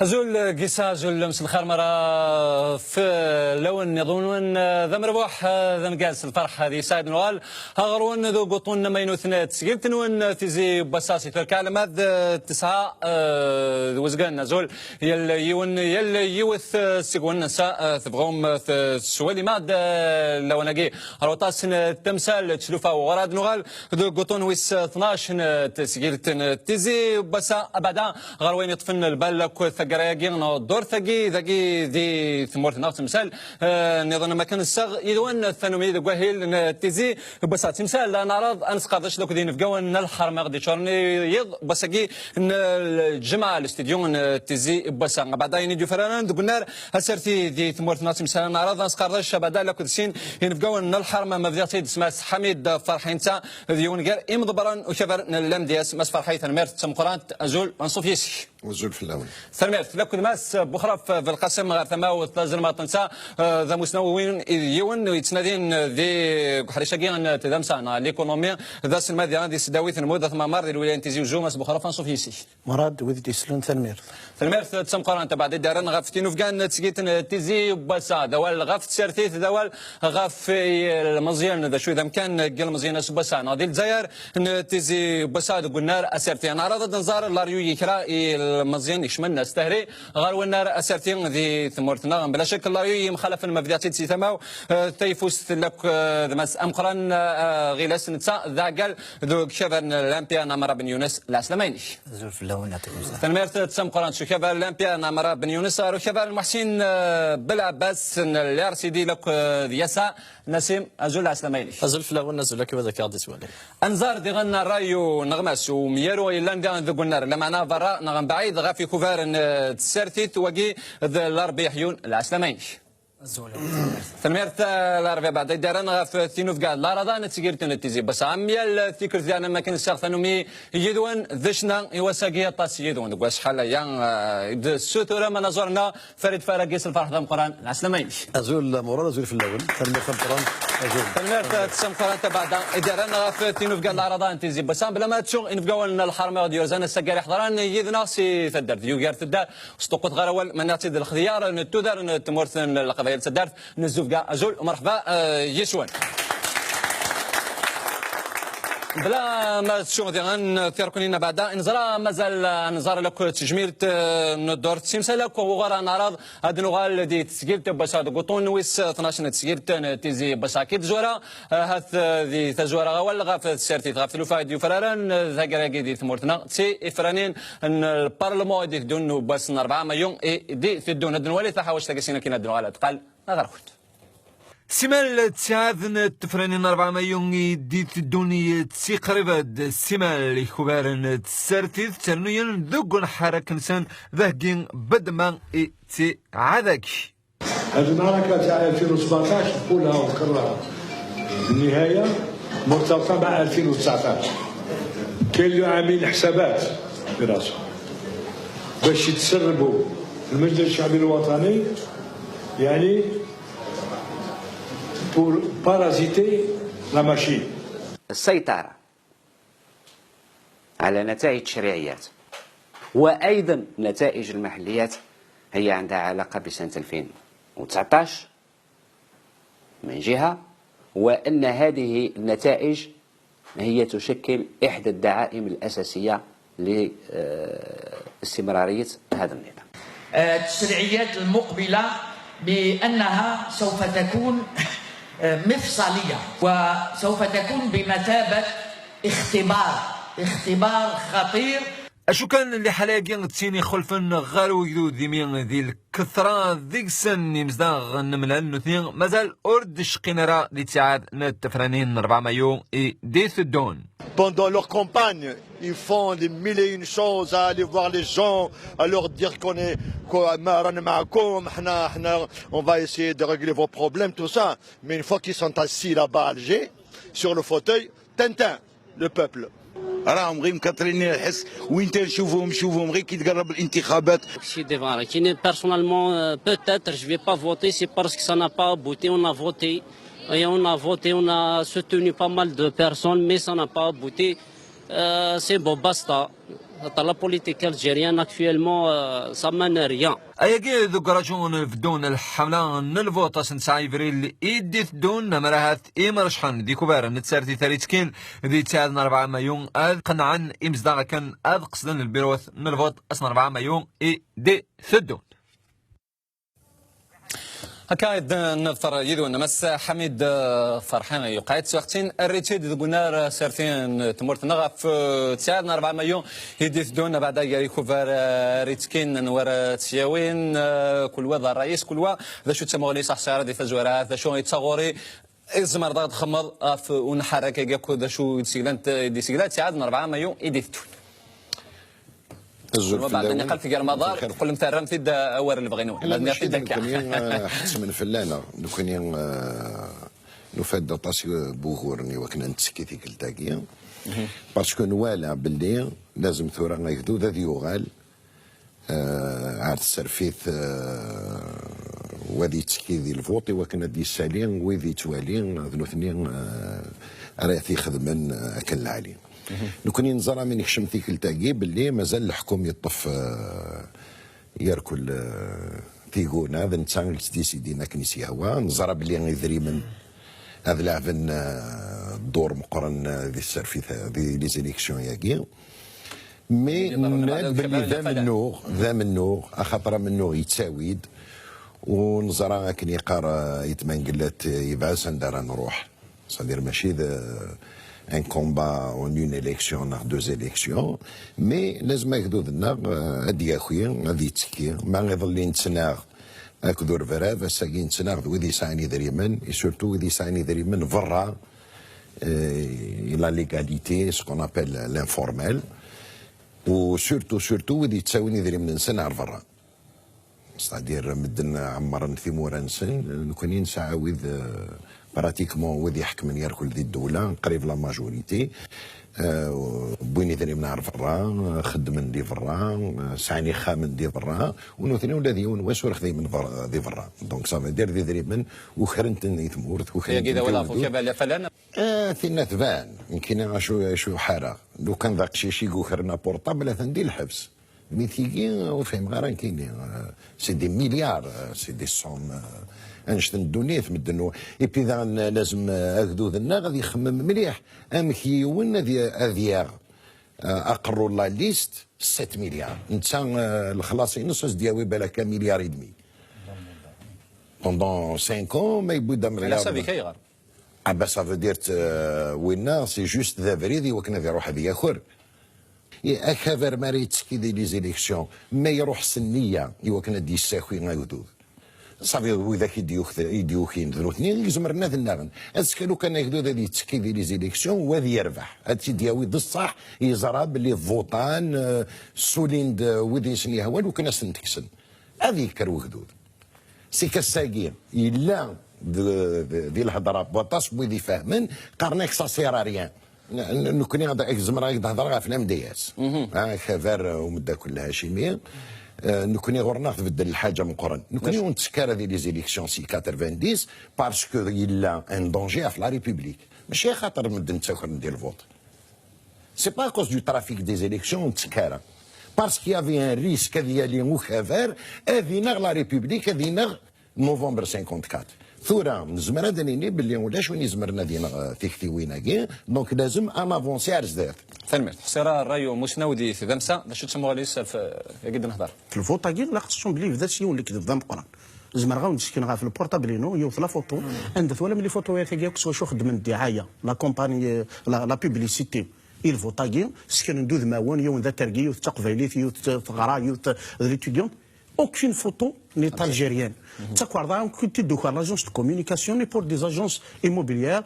زول قيسا زول مس الخير مرة في لون يظنون ذا مربوح ذا مقاس الفرح هذه سعد نوال هغرون ذو قطون ما ينوثنات سقلت نون تيزي بساسي فالكلمات تسعة وزقنا زول يل يوث سيقون نساء تبغوم سوالي ماد لو نجي روطاس تمثال تشلوفا وغراد نوال ذو قطون ويس 12 تسقلت تيزي بسا أبدا غروين يطفن البلك قرايقين دور ثقي ذي ثمورت ناقص مثال نظن ما كان السغ يدون الثانوي ذو قهيل تيزي بس تمثال نعرض انس قادش لو كدين فقون الحرم غادي شورني يض بس كي الجمعه الاستديون تيزي بس بعدين يجي فران قلنا هسرتي ذي ثمورت ناقص مثال نعرض انس قادش بعدا لو كدسين ينفقون الحرم ما بدات سماس حميد فرحينتا ذيون غير امضبران وشفر لم دياس مس فرحيت الميرت سمقرات ازول منصوف يسي وزول في الاول سلميت لكن ماس بخرا في القسم غير ثما وتلازم ما تنسى ذا مسنوين يون يتنادين ذي حريشاكين تدمسانا ليكونومي ذا سلمادي غادي سداويت نموذج ثما مار الولايه تيزي وجوماس بخرا فانصوف يسي مراد ودي سلون ثلمير تسم قران تبع دارن غافتين فكان تسقيت تيزي باسا دوال غافت سيرتيت دوال غاف المزيان ذا شو اذا كان قال مزيان باسا نادي الجزائر تيزي باسا قلنا اسرتي انا راد نزار لاريو يكرا المزيان يشملنا استهري غير والنار اسرتين ذي ثمورتنا بلا شك لاريو مخالف المبدات تي ثماو تيفوس لك مس امقران غيلاس نتسا ذا قال ذو كشفن الامبيا نمر بن يونس العسلميني زول في الاول نعطيكم تنميرت تسم قران شو كفر الامبيا نمر بن يونس وكفر المحسن بالعباس الار سي دي لك يسا نسيم ازول العسلميني ازول في الاول نزول لك وذاك غادي سوالي انزار دي غنا رايو نغمس وميرو الا ندان ذو قلنا لما انا برا نغم بعيد غافي كفار تسرتيت وقي الاربع حيون العسلميني تنميرت الاربع بعد دارن غاف ثينوف قال لا رضا نتسيرت نتيزي بس عمي الفكر ديالنا ما كان الشيخ ثانومي يدون ذشنا يوساقي طاس يدون دقوا شحال يان السوتوره ما نزورنا فريد فراقيس الفرح ذا قران العسلمين ازول مراد ازول في الاول تنمير قران ازول تنميرت تسم قران بعد دارن غاف ثينوف قال لا رضا نتيزي بس بلا ما تشوف نفقوا الحرمه ديال زان السكاري حضران يدنا سي تدر ديو غير تدار سطقت غير اول من ناتي الخيار نتودر نتمرثن القبائل تدار نزوف كاع ازول ومرحبا يسوان بلا ما تشوف ديغان تيركونينا بعدا نزرا مازال نزار لك تجميل ندور تسمسلك وغرا نعرض هاد نغال دي تسجيلت باش هاد قطون ويس 12 تسجيلت تيزي باش اكيد زورا هاث دي تزورا غوال غاف سيرتي غاف لوفا دي فراران ذاكرا دي ثمورتنا تي افرانين ان البارلمون دي دون باس 4 مليون دي تدون هاد نوالي تحاوش تاكسينا كينا دون تقال غرخوت سمال تسعاذن تفرانين 4 مليون ديت الدنيا تسي قريبا سمال خبارن تسرتيذ ترنيا ذوقن حرك نسان ذهقين بدما تي عذاك المعركة تاع 2017 نقولها ونكررها النهاية مرتبطة مع 2019 كاين اللي عاملين حسابات براسهم باش يتسربوا المجلس الشعبي الوطني يعني pour parasiter la machine. السيطرة على نتائج التشريعيات وأيضا نتائج المحليات هي عندها علاقة بسنة 2019 من جهة، وأن هذه النتائج هي تشكل إحدى الدعائم الأساسية لاستمرارية هذا النظام. التشريعيات المقبلة بأنها سوف تكون مفصلية وسوف تكون بمثابة اختبار خطير. أشو كان اللي حلاقي تسيني خلفن غارو يدو ذيمين ذي الكثرة ذيك سن يمزداغ نملان نثنين مازال أرد شقينرا دي تعاد نتفرانين 4 مايو ديث الدون. Pendant leur campagne, ils font des mille et une choses à aller voir les gens, à leur dire on va essayer de régler vos problèmes, tout ça. Mais une fois qu'ils sont assis là-bas à Alger, sur le fauteuil, Tintin, le peuple. راهم غير مكثرين الحس وين نشوفهم غير كي تقرب الانتخابات. شي ديفان كاين بيرسونالمون بوتيتر جو في با فوتي سي باسكو سا نا با بوتي اون ا فوتي on a soutenu pas mal de personnes mais ça n'a pas abouti. C'est bon, basta. La politique algérienne actuellement, ça mène à rien. أيجي ذكرجون في دون الحملة نلفوطا سنسعى إفريل إديت دون مرهات إمرشحن دي كبار نتسارتي تاريتكين دي تساعدنا 4 مايون أذ قنعن إمزداغ كان أذ قصدن البيروث نلفوط أصلا 4 مايون إدي ثدون هكايد نفطر يدو نمس حميد فرحان يقعد سوقتين الريتشيد قلنا سارتين تمرت نغف تساعدنا 4 مليون يديث دون بعد ياريكو فار ريتكين نور تسياوين كل وضع الرئيس كل وا ذا شو تسموني صح سعر دي فزورات ذا شو يتصوري إزمر ضغط خمر أف ونحرك ياكو ذا شو ديسيغلانت ديسيغلات تساعدنا 4 مليون يديث دون وبعد أن يقل في رمضان كل مثلا تبدا أول اللي بغينوه لازم تبدا حسب من فلانا لو نفاد طاسي بوغورني وكنا نتسكيتي كالتاكيا باسكو نوالا باللي لازم ثورة غيكدو ذا ديوغال عاد السرفيث وذي تسكيدي الفوطي وكنا دي سالين وذي توالين ذنو اثنين راه يخدمن اكل العالي لو كان ينظر من يخشم ذيك التاكي باللي مازال الحكم يطف يركل تيغونا هذا نتسان ديسيدينا كنيسي هوا نظر باللي يذري من هذا لعبن الدور مقرن ذي السرفيث ذي لي زيليكسيون ياكي مي ناد باللي ذا منو خاطر منو يتساويد ونظر كني قار يتمنقلات يبعث ندار نروح صدير ماشي un combat en une élection, en 2 élections, mais لازم ياخذوا لنا هادي يا خويا هادي يتسكي ما غيظل نتسناغ هكذا فراد ساكي نتسناغ وذي يسعني دريمن سورتو وذي يسعني دريمن برا لا ليغاليتي سو كون ابل لانفورميل وسورتو وذي تساويني دريمن نسناغ برا ستادير مدن عمرن ثيمورا نسن كونين نسعاوذ براتيكمون وذي يحكم يركل ذي الدولة قريب لا ماجوريتي بويني ثاني من عرف برا خدمن دي برا سعني خامن دي برا ونوثني ولا ذي ونواسور خذي من دي برا دونك صافي دير ذي ذريبن وخرنتن يتمورت وخرنتن كذا ولا فوق فلان ثنا ثبان يمكن شو حاره لو كان ذاك شي وخرنا بورطابل ثندي الحبس ميثيكي وفهم غير كاين سي دي مليار سي دي سوم انشتن الدنيا في مدنو اي بي ذا لازم هكذو ذنا غادي يخمم مليح امكيون هذيا اقروا لا ليست 7 مليار نتا الخلاصي نص دياوي بالك مليار ودمي بوندون 5 ans ما يبدا مليار على سافي كيغار ابا سافو ديرت وينا سي جوست ذا فريدي وكنا ذي روح هذيا خور اكافر ماريت كي لي زيليكسيون ما يروح سنيه يوكنا دي ساخوي غاودو صافي وذاك يديوخين ذروتني يزمرنا ذناغن اسكلو كان يقدو ذي تسكي دي لي زيليكسيون وذي يربح هادشي دياوي بصح يزرى باللي الفوطان سوليند وذي سني هوال وكنا سنتكسن هذه كرو هدود سي كساكي الا ذي الهضره بوطاس وذي فاهمن قرناك ساسيراريان نكوني غادا زمرا يهضر في الام دي اس خافار ومده كلها هاشميه نكوني غورنا تبدل الحاجه من قرن نكوني ونتسكر هذه لي زيليكسيون سي 90 باسكو يلا ان دونجي في لا ريبوبليك ماشي خاطر مدن تسكر ندير الفوت سي با كوز دو ترافيك دي زيليكسيون نتسكر باسكو يافي ان ريسك ديالي وخافار اذينا لا ريبوبليك اذينا نوفمبر 54 ثورة نزمر هذا نيني باللي ولاش وين يزمرنا دينا تيكتي ويناكي دونك لازم ان افونسي على زداد ثمر حصيرة الراي مسنودي في ذمسة باش تسموها لي قد نهضر في الفوطا كي لا خصهم بلي بدا شي يولي كذب ذم قران زمر غا ونسكن غا في البورتابلينو يوصل لا فوتو عند ثولا ملي فوتو تاعك سوا شو خدم الدعايه لا كومباني لا بوبليسيتي الفوطاكي سكن ندوذ ماون يوم ذا ترقي يوث تقفيليت يوث غرا يوث ليتيديون aucune photo n'est algérienne. كنت تدخل l'agence de communication pour des agences immobilières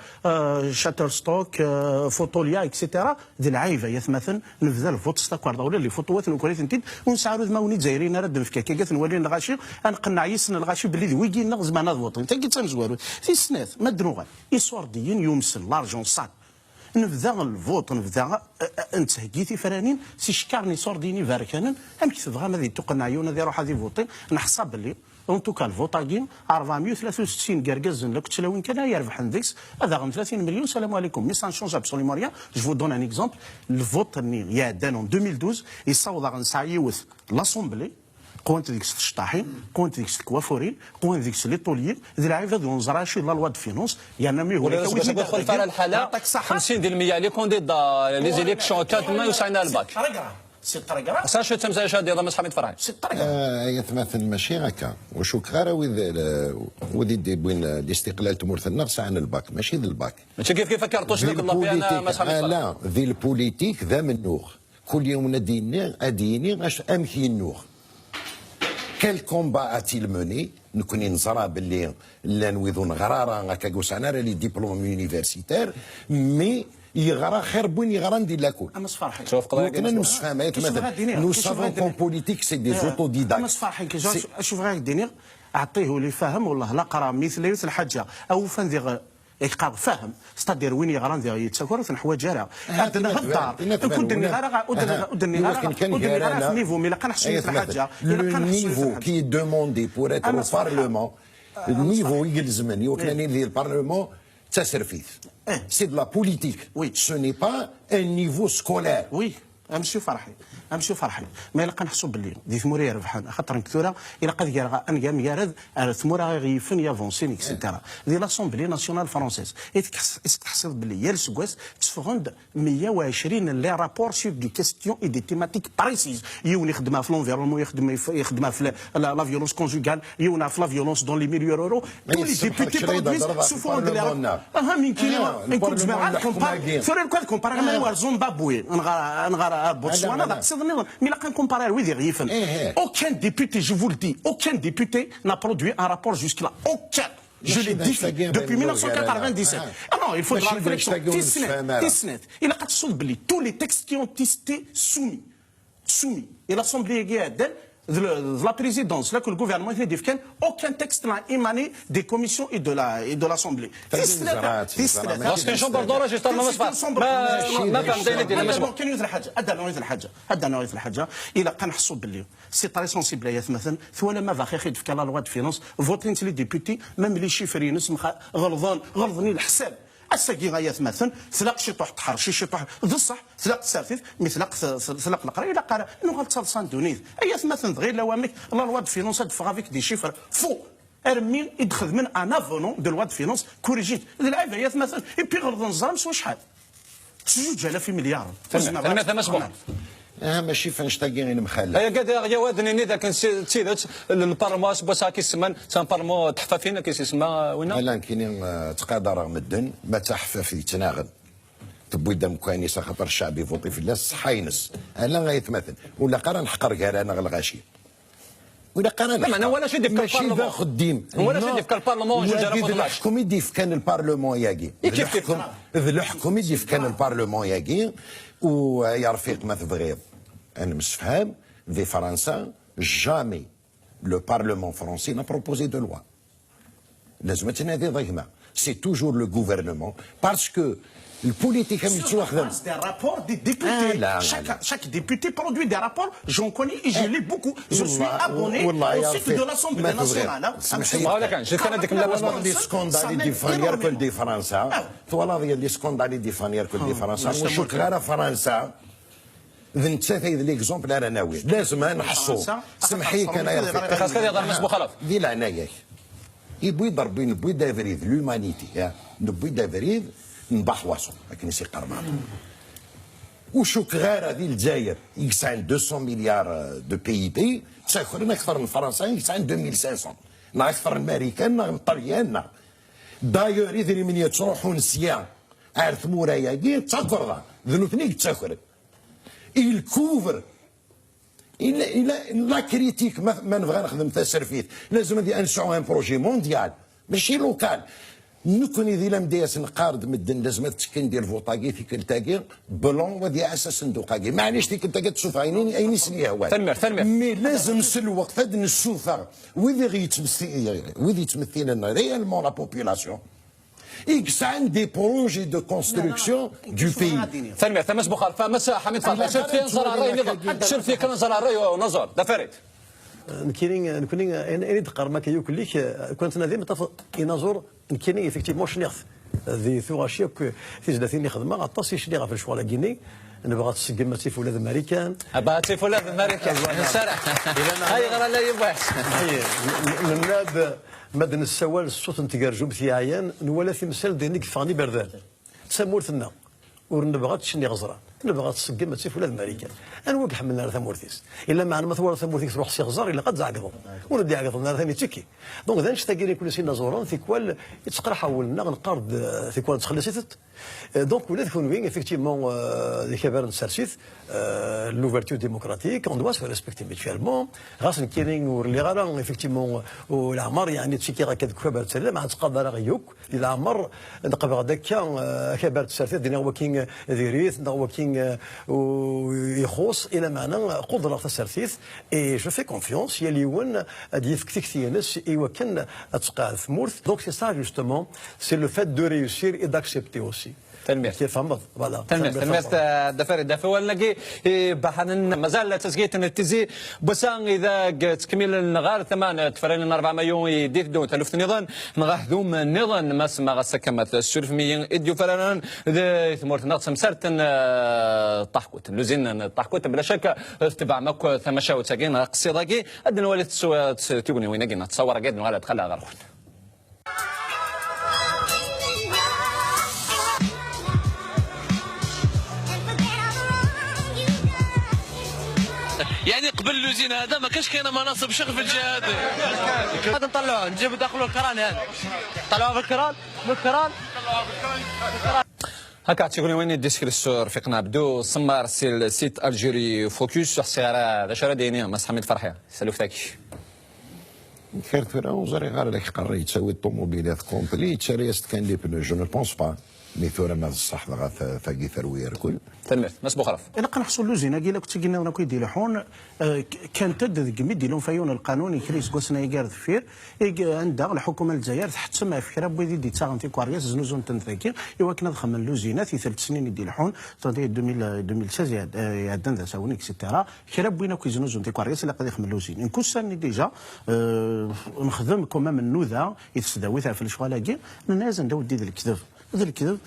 Shutterstock فوتوليا اكسيتيرا ذي العايفه يثمثن نبذا الفوت ستاكواردا ولا اللي فوتوات نكوريت نتيد ونسعرو ذماوني جزائريين رد مفكاكا كاث نولي نغاشي نقنع يسن الغاشي باللي ويجي نغز ما نضوطين تا كي تنزوارو في سنات ما دنوغا يسورديين يومسن لارجون صاد نبذا الفوت نبذا انت هكيتي فرانين سي شكارني صورديني فاركانن ام كي تبغى ماذي تقنعيون هذه روح هذه فوتين نحسب باللي اون توكا الفوتاكين 463 قرقز لك تلاوين كان يربح اندكس هذا غن 30 مليون السلام عليكم مي سان شونج ابسوليمون ريان جو فو دون ان اكزومبل الفوت ني يا دان اون 2012 يصوض غن سايوث لاسومبلي قوانت ديك الشطاحين قوانت ديك الكوافورين قوانت ديك لي طوليين ذي العيب هذو نزراشي لا لوا دو فينونس يعني مي هو باش ندخل في الحاله 50% اللي كونديدا لي زيليكسيون 4 ما يوسعنا الباك سي طريقه ساشو تمزا شاد يضم حميد فرحي سي طريقه يتمثل ماشي هكا وشوك غير وذي دي بوين الاستقلال تمرثلنا عن الباك ماشي ذا الباك ماشي كيف كرتوش لك الله فينا ما حميد فرحي لا ذي البوليتيك ذا منوخ كل يوم اديني اش امشي النوخ كل كومبا اتيل موني نكوني نزرى باللي لا نويضون غراره هكا كوسانا لي ديبلوم يونيفرسيتير مي يغرى خير بوين يغرى ندير لاكل. امس فرحي. شوف قضايا كنا نفهم مثلا نو سافون كون بوليتيك سي دي اوتوديداكت. امس فرحي كي شوف غير دينير اعطيه اللي فاهم والله لا قرا مثل الحاجه او فندير يقرا فاهم ستادير وين يغرى ندير يتسكر في نحو جارع عندنا الدار كنت درني غير ودني غير في نيفو مي لقى نحسن في الحاجه النيفو كي دوموندي بور اتر او بارلمون النيفو يلزمني وكان ندير البارلمون تا سيرفيس سي دو لا بوليتيك سو ني با ان نيفو سكولير وي امشي فرحي ما يلقى نحسب باللي دي ثموري يربحان خاطر كثوره الى قد يرغى ان جام يرد ثمورا غيفن يافونسين اكسيتيرا دي لاسومبلي ناسيونال فرونسيز تحسب باللي يا السكواس تفغند 120 لي رابور سور دي كيستيون اي دي تيماتيك بريسيز يون يخدمها في لونفيرونمون يخدمها في لا فيولونس كونجوغال يون في لا فيولونس دون لي ميليو رورو كل لي ديبوتي برودويز سوفون دي اها من كيما نكون جماعه كومبار فور كومبار مع زيمبابوي نغار بوتسوانا داك mais là, quand comparé à Louis Riffen, aucun député, je vous le dis, aucun député n'a produit un rapport jusque-là. Aucun. Je l'ai dit depuis 1997. Ah non, il faudra réflexion. Il a dit tous les textes qui ont été soumis. Et l'Assemblée de la présidence, là que le gouvernement a dit aucun texte n'a émané des commissions et de l'Assemblée. parce que Jean Bordora جيت ما فهم داير مسموح كان يوث الحاجه الى كنحسوا باللي سي طري سونسيبل مثلا ثولا ما فاخي خيد في لا لوا دو فينونس فوتين لي ديبوتي ميم لي شيفرينس غلظني الحساب الساقي غايات مثلا ثلاق شي طوح تحر شي طوح ذو الصح ثلاق تسافيف مثلق ثلاق القرا الى قرا نو غتصلصان دونيت ايات مثلا غير لوامك لا لوا دو فينونس دفغ افيك دي شيفر فو ارمين يدخل من ان افونون دو لوا دو فينونس كوريجيت العيب ايات مثلا اي بي غلظن الزرام سوا شحال 2 مليار مثلا مسموح ماشي فاش تلاقي غير مخلع هي قاد يا وادني ذاك تسيدت البارلمان بس هاكي السمان سان بارلمان تحفافين كيسمى وين لا كاينين تقادر مدن ما تحفف يتناغن تبوي دم كوانيس خاطر الشعب يفوتي في الله صحينس انا غيتمثل ولا قرا نحقر كاع انا غلغاشي ولا قرا لا انا ولا شي ديك البارلمان خديم ولا شي ديك البارلمان جوج راه الحكومه يدير كان البارلمان ياكي الحكومه يدير كان البارلمان ياكي ويا رفيق ما تبغيض انا مش فاهم في فرنسا جامي لو بارلمان فرونسي نا بروبوزي دو لوا لازم تنادي ضيمه سي توجور لو غوفرنمون باسكو البوليتيك هم يتواخذوا des rapports des députés. Chaque député produit des rapports. J'en connais et je lis beaucoup. Je suis abonné au site de l'Assemblée nationale. دي سكوندالي دي فانير كل دي فرنسا طوالا ديال سكوندالي دي فانير كل دي فرنسا وشوك غير فرنسا ذن تسافي ليكزومبل انا ناوي لازم نحصو سمحي كان يا رفيق خاصك يضرب مسبوق خلاص دي العنايه يبوي ضربين نبوي دافريد لومانيتي نبوي دافريد نبحوصو لكن يسي قرماط وشوك غير هذه الجزائر يسعن 200 مليار دو بي بي تساخرين اكثر من فرنسا يسعن 2500 نا اكثر من الامريكان نا الطليان دايور اذا من تروحوا نسيا عارف مورايا كي تسكر ذنوثنيك تساخر الكوفر لا كريتيك ما نبغى نخدم تاع السيرفيس لازم هذه انشعوا ان بروجي مونديال ماشي لوكال نكون إذا لم دياس نقارد مدن لازم تسكن ديال فوطاكي في كلتاكي بلون ودي اساس صندوقاكي معليش ديك انت كتشوف عينيني اين سنيه هو تنمير مي لازم الوقت هاد نشوفها وذي يتمثل لنا ريالمون لا بوبولاسيون إكس عن دي بروجي دو كونستركسيون دو بي تنمير مسبوق فمس حميد فرحي شرف في نظر الراي نظر شرف في كان نظر الراي ونظر ده فريد نكوني انا دقر ما كيوكل ليك كنت انا ديما ينظر نكيني افكتيفمون شنيغث ذي ثواشيك في زلاتين خدمه غطاس يشنيغ في الشغل كيني نبغى تسقم تيف ولاد الامريكان تيف ولاد الامريكان نسرح هاي غير لا يبحث من مدن السوال الصوت نتقرجو بثيعيان نولا في مسال دينيك فاني بردان تسمورتنا ونبغى تشني غزران نبغى تسقم تيف ولاد الامريكان انا وقع حملنا ثمورتيس الا ما ما ثور ثمورتيس تروح سي غزار الا قد زعقضوا وندي عقضنا ثاني تشكي دونك ذا نشتاقي كل سينا زوران ثيكوال يتقرا حولنا غنقارد ثيكوال تخلصت دونك ولات كون وين effectivement les cavernes سارسيت l'ouverture démocratique on doit se respecter mutuellement غاس كيرين ورلي غالا effectivement والعمر يعني تشكي غا كذا كبر تسلم مع تقدر غيوك العمر نقبر داكا كبر تسارسيت دينا وكين ديريت وكين ويخوص الى معنى قدره تسارسيت اي جو في كونفيونس يا ليون ادي فكتي ناس ايوا كان تقع في مورث دونك سي سا جوستومون سي لو فات دو ريوسير اي داكسبتي اوسي تنمية فوالا تنمية الدفاري الدافع ولكن بحنا مازال تسقيت التزي بسان اذا تكمل النغار ثمان تفرين 4 مايو يدير دون تلف نظام نغاحذوم النظام ما سما غسكمت السلف ميين اديو فران ثمورت نقص مسرتن طحكوت لوزين طحكوت بلا شك تبع ماكو ثمشاو تاكين قصيداكي ادنا ولات تيبوني وين كاين تصور قاد ولا تخلى غير يعني قبل لوزين هذا ما كاش كاينه مناصب شغل في الجهه هذه هذا نطلعوه نجيبوا داخلوا الكران هذا طلعوها بالكران هكا تيقولي وين الديسكريس رفيقنا بدو سمار سيت الجيري فوكس السياره هذا شرا ديني ما حميد فرحيه سلوف تاكي خير فرعون زري غير لك قرر تسوي الطوموبيلات كومبلي تشريست كان لي بنو جو نو بونس با مي ثورة ما الصح لغا فاقي ثروير كل تنمية مسبوق خرف انا كنحصل له زين قال لك تيجينا انا كيدي لحون كان تد قميدي لهم فيون القانوني كريس كوسنا يقار ثفير عندها الحكومه الجزائر تحتسم فكره بويدي دي تاغنتي كوارياس زنوزون تنثاكي ايوا كنا دخلنا له زينات في 3 سنين يدي لحون 2016 يعدن ذا ساوني اكسيتيرا كرا بوينا كي زنوزون تي كوارياس الا قد يخمل له زين نكون ساني ديجا نخدم كومام النوذه يتسداويتها في الشغالاكي الناس نداو دي الكذب هذا الكذب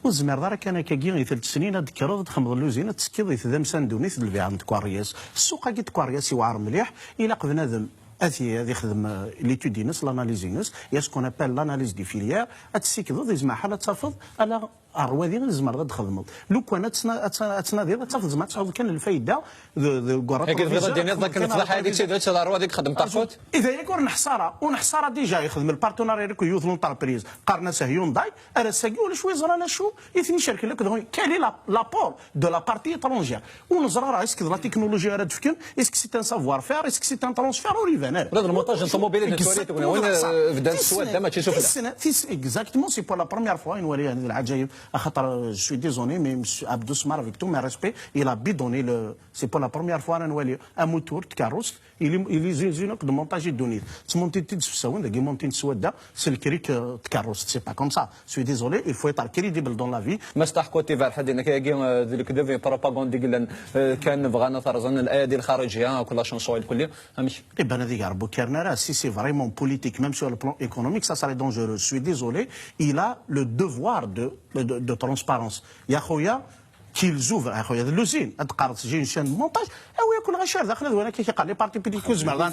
والزمير دار كان كاكي 3 سنين ذكرت خمض اللوزينه تسكيض ذا مساندوني في البيع عند كوارياس السوق كي كوارياس يوعر مليح الى بنادم هذه يخدم ليتود ناس لاناليز ناس يا سكون ابال لاناليز دي فيليير اتسيكض زعما حاله تفض على اروادي الزمر غد خدمت لو كان تنادي تفض زعما تعود كان الفايده الكره هيك في الدنيا ذاك الفلاحه هذيك سيدات اروادي خدم طرفوت اذا يكون ونحصاره ديجا يخدم البارتنر يركو يوث لونتربريز قارنا سهيونداي انا ساكي ولا شويه زرانا شو يثني شركه لك كالي لابور دو لا بارتي اترونجير ونزرا راه اسكو لا تكنولوجيا راه تفكن اسكو سي ان سافوار فير اسكو سي ان ترونسفير اوريفان هذا المونتاج الطوموبيل توريت وين بدا السواد ما تشوف لا اكزاكتومون سي بور لا بروميير فوا نولي هذه العجائب خاطر جو سوي ديزوني مي مسيو عبدو سمار افيك تو مي ريسبي il a bidonné le c'est pour la première fois نولي un moteur de carrosse il زينك دو مونتاج دوني تمونتي تي تسوين داك مونتين سواد سي الكريك تكاروس سي با كوم سا سوي ديزولي il faut être crédible dans la vie ما استحقوا تيفال حد انك كاين ذيك دوفي بروباغوندي قال كان بغانا ثرزن الايادي الخارجيه كل شونسو الكل همش ben هذيك عربو كارنا si c'est vraiment politique même sur le plan économique ça serait dangereux je suis désolé il a le devoir de transparence يا خويا كيل زوفر اخويا هذا لوزين تقارط تجي شان مونتاج او ياكل غير شار داخل وانا كيقال لي بارتي بيديكوز مع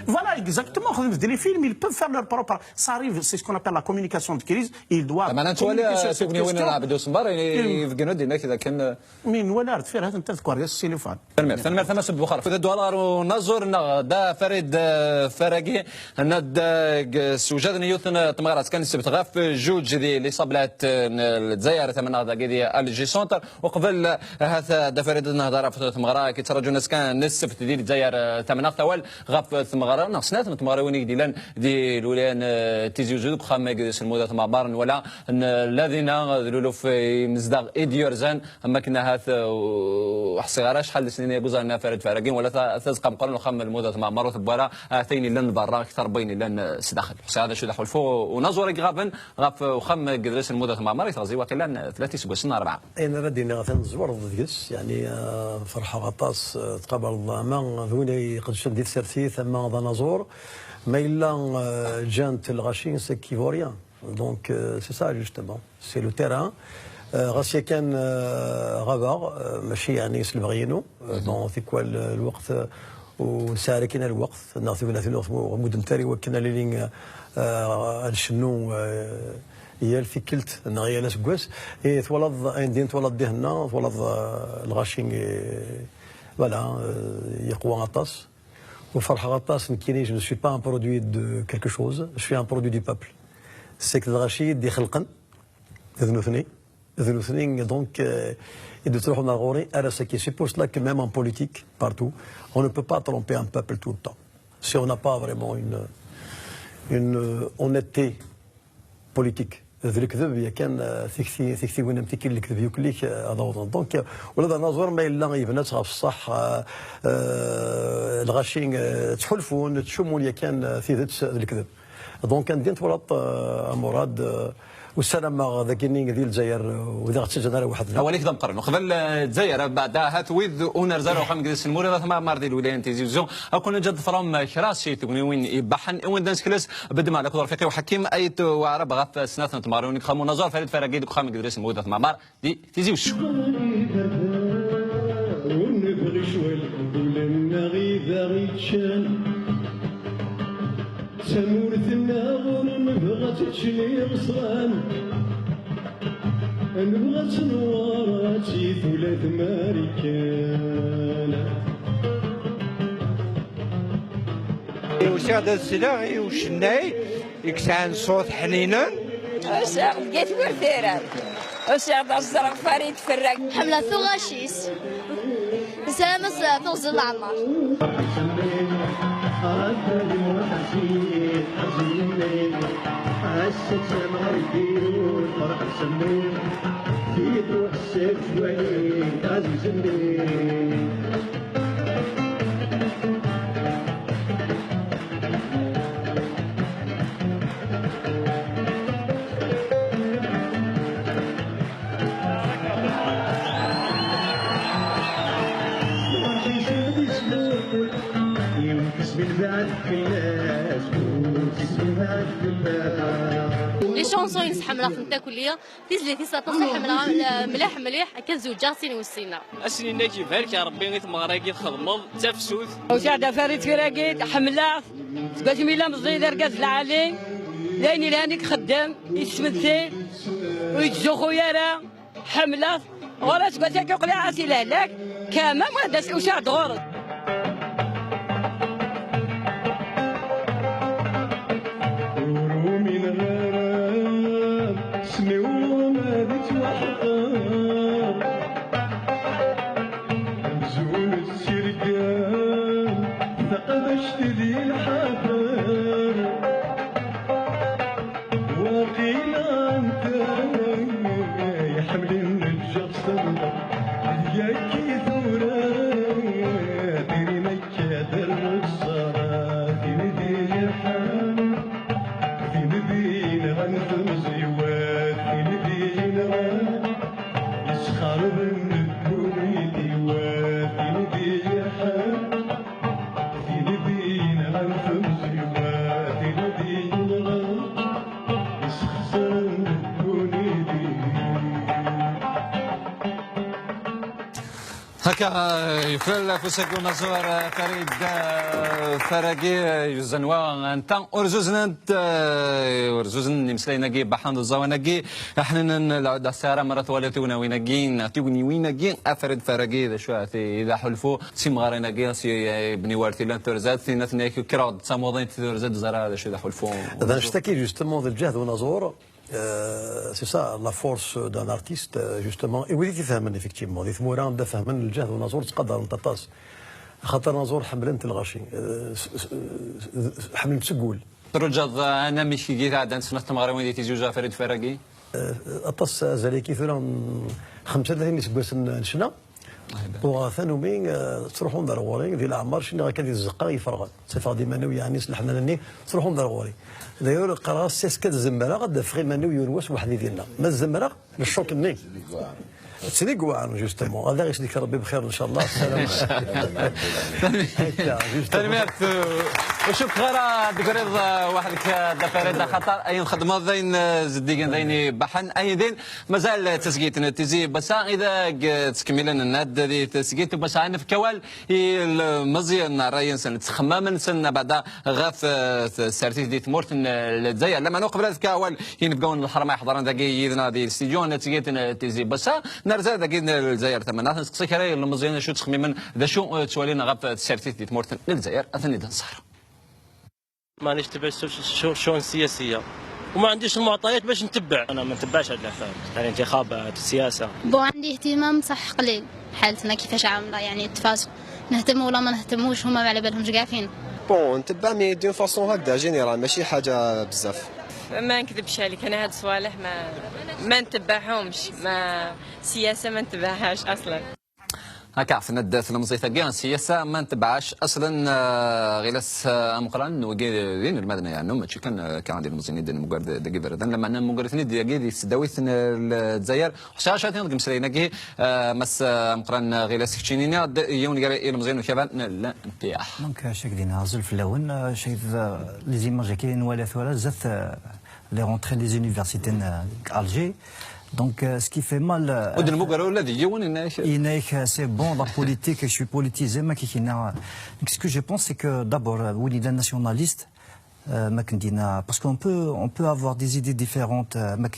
فوالا اكزاكتومون خدم في لي فيلم ils peuvent faire leur propre ça arrive c'est ce qu'on appelle la communication de crise il doit معناتها ولا تبني وين عبدو سمبار يفقنوا دينا كذا كان من ولا رد فيها هذا انت تذكر السيليفان تنمر ثم سب بخار في الدولار ونظر دا فريد فرقي ند سوجاد نيوتن تمغرات كان سبت غاف جوج دي اللي صبلات الجزائر ثمن هذا كذا الجي سونتر وقبل هذا دفرد النهضه في تمغرا كيترجو الناس كان نسفت ديال الجزائر ثمن ثوال غاف تمغرا ناقصنات تمغرا وين ديلان دي الوليان تيزي زوك خام يجلس المده مع ولا الذين ذلوا في مصداق ايديورزان اما كنا هذا وحصيره شحال سنين يجوزنا فرد فراقين ولا تزقى مقارن خام المده مع مره تبارا ثاني لن برا اكثر بين لن سداخل هذا شو دخل فوق ونزور غافن غاف وخام جلس المده مع مره تغزي وقيلا 3 سبوسنا 4 انا ردينا ثان زوار ضدكس يعني فرحه غطاس تقابل الظلامه ذوني قد شد سرتي ثم ديناصور ما الا جانت الغاشين سي كيفوريان دونك سي سا جوستومون سي لو تيران غاسيا كان غابا ماشي يعني سلبغينو دون في كوال الوقت ونساري كاين الوقت ناثو مدن تاري وكنا ليلين الشنو هي الفكلت نغيا ناس كواس تولد اندين تولد دهنا تولد الغاشين فوالا يقوى غطاس وفرحه غطاس نكيني جو سوي با ان برودوي دو كيلكو شوز جو سوي ان برودوي دو بابل سيك الغاشي دي خلقن ذنوثني دونك de trop en arrorer à la séquence. C'est pour cela que même en politique, partout, on ne peut pas tromper un peuple tout le temps. Si on n'a pas vraiment une honnêteté politique. الكذب هي كان ثيكثي وين متكل الكذب يكليك هذا دونك ولا نظر ما الا يبنات في الصح الغاشين تحلفون تشمون يا كان في ذات الكذب دونك ندير تولط مراد والسلام ذاك النين ديال الجزائر وذا غتسجل على واحد اوليك ذا مقرن وقبل الجزائر بعدها هات ويد اونر زار وخم كديس الموري ثم ماردي الولايات تيزيزو اكون جد فرام كراسي تبني وين يبحن وين دانس كلاس بدم على كدر فقيه وحكيم ايت وعرب غف سنات تمارون خمو نزار فريد فراقيد وخم كديس الموري ثم مار دي تيزيوش سمورتنا ونبغى تشلي غصان نبغى تنوراتي ثلاث ماريكان وش هذا السلاغي وشناي يكسعن صوت حنينا أساق لقيت ورثيرة أساق الزرق فريد فرق حملة ثغاشيس سلام فوز العمر حسيت مغربي والفرح سمين في روح السيف شوي عزيزني لي شونسون ينسحملها في التاكليه تيزلي في ساطن حملها مليح مليح كان زوجاتين والسينا اسنينا كيفالك يا ربي غير مغراكي تخدمض تفسوت وسعد فريد فراقيت حملها تبات ميلا مزيد ركز العالي لاني لانك خدام يتمثل ويتزو خويا راه حمله ولا تبات كيقول عاسي لهلاك كمان ما داس وسعد غورد هكا يفل فسكو نزور فريد فراقي يزنوا انت ورزوزن نمسلينا كي بحند الزوانكي احنا نلعب السياره مره ولاتونا وينكين تيوني وينكين افرد فراقي ذا شو اذا حلفوا سي مغارينا كي سي بني وارتيلان تورزات ثيناتنا كراود ساموضين تورزات زرا هذا شو اذا حلفوا هذا نشتكي جوستومون الجهد ونزور سي سا لا فورس دان ارتيست جوستومون وليدي تفهمن افكتيفمون ديت مورا نبدا فهمن الجهد ونزور تقدر انت طاس خاطر نزور حملت الغاشي حمل تسقول ترجض انا مش كي قاعد عند سنه تمغري وين تيجوجا فريد فراقي اطاس زاليكي ثورا 35 سباس نشنا وثانومي تروحون ضروري ديال العمار شنو هكا ديال الزقه يفرغ صفه ديما ناوي يعني سلحنا لني تروحون ضروري داير القراص سيسكت الزمره غدا فغي مانو يونس واحد ديالنا ما الزمره للشوك الني تسليكوان جوستومون هذا يسلك ربي بخير ان شاء الله. السلام تنميات وشكرا دكريض واحد دفريد خطر اي نخدموا ذين زديقين ذين بحن اي دين مازال تسقيت نتيزي بس اذا تكملنا الناد ذي تسقيت بس عن في كوال المزيان راين سنه تخماما سنه بعد غاف سارتيف دي تمورت الجزائر لما نقبل كوال ينبقاو الحرمه يحضرنا ذاك يدنا دي الاستديو تسقيت نتيزي بس نرزا ذاك الجزائر ثمانية نسقسيك راي المزيان شو تخميما ذا شو توالينا غاف سارتيف دي تمورت الجزائر اثني الصحراء مانيش تبع الشؤون السياسيه وما عنديش المعطيات باش نتبع. انا ما نتبعش هاد الافلام يعني انتخابات السياسه. عندي اهتمام صح قليل حالتنا كيفاش عامله يعني التفاصيل نهتم ولا ما نهتموش هما ما على بالهمش كاع فينا. نتبع مي دون فاصون هكذا جينيرال ماشي حاجه بزاف. ما نكذبش عليك انا هاد الصوالح ما نتبعهمش ما سياسه ما نتبعهاش اصلا. هكا في ند في المزيفة كاع السياسة ما نتبعش أصلا غلاس مقران وقاين المدنة يعني ماشي كان عندي المزينين دين مقرد دقي لما أنا مقردني دقي سداويت الجزائر وشاشات نضق مسلينا كي مس مقران غلاس كتشينينا يوم قال المزين وكذا لا نبيح. دونك شاك دينا هازل في اللون شايف لي زيماج كاين ولا زات لي رونتري لي زونيفرسيتي Alger. Donc, ce qui fait mal. C'est bon, la politique, je suis politisé. Ce que je pense, c'est que d'abord, oui, les nationalistes, parce qu'on peut avoir des idées différentes, mais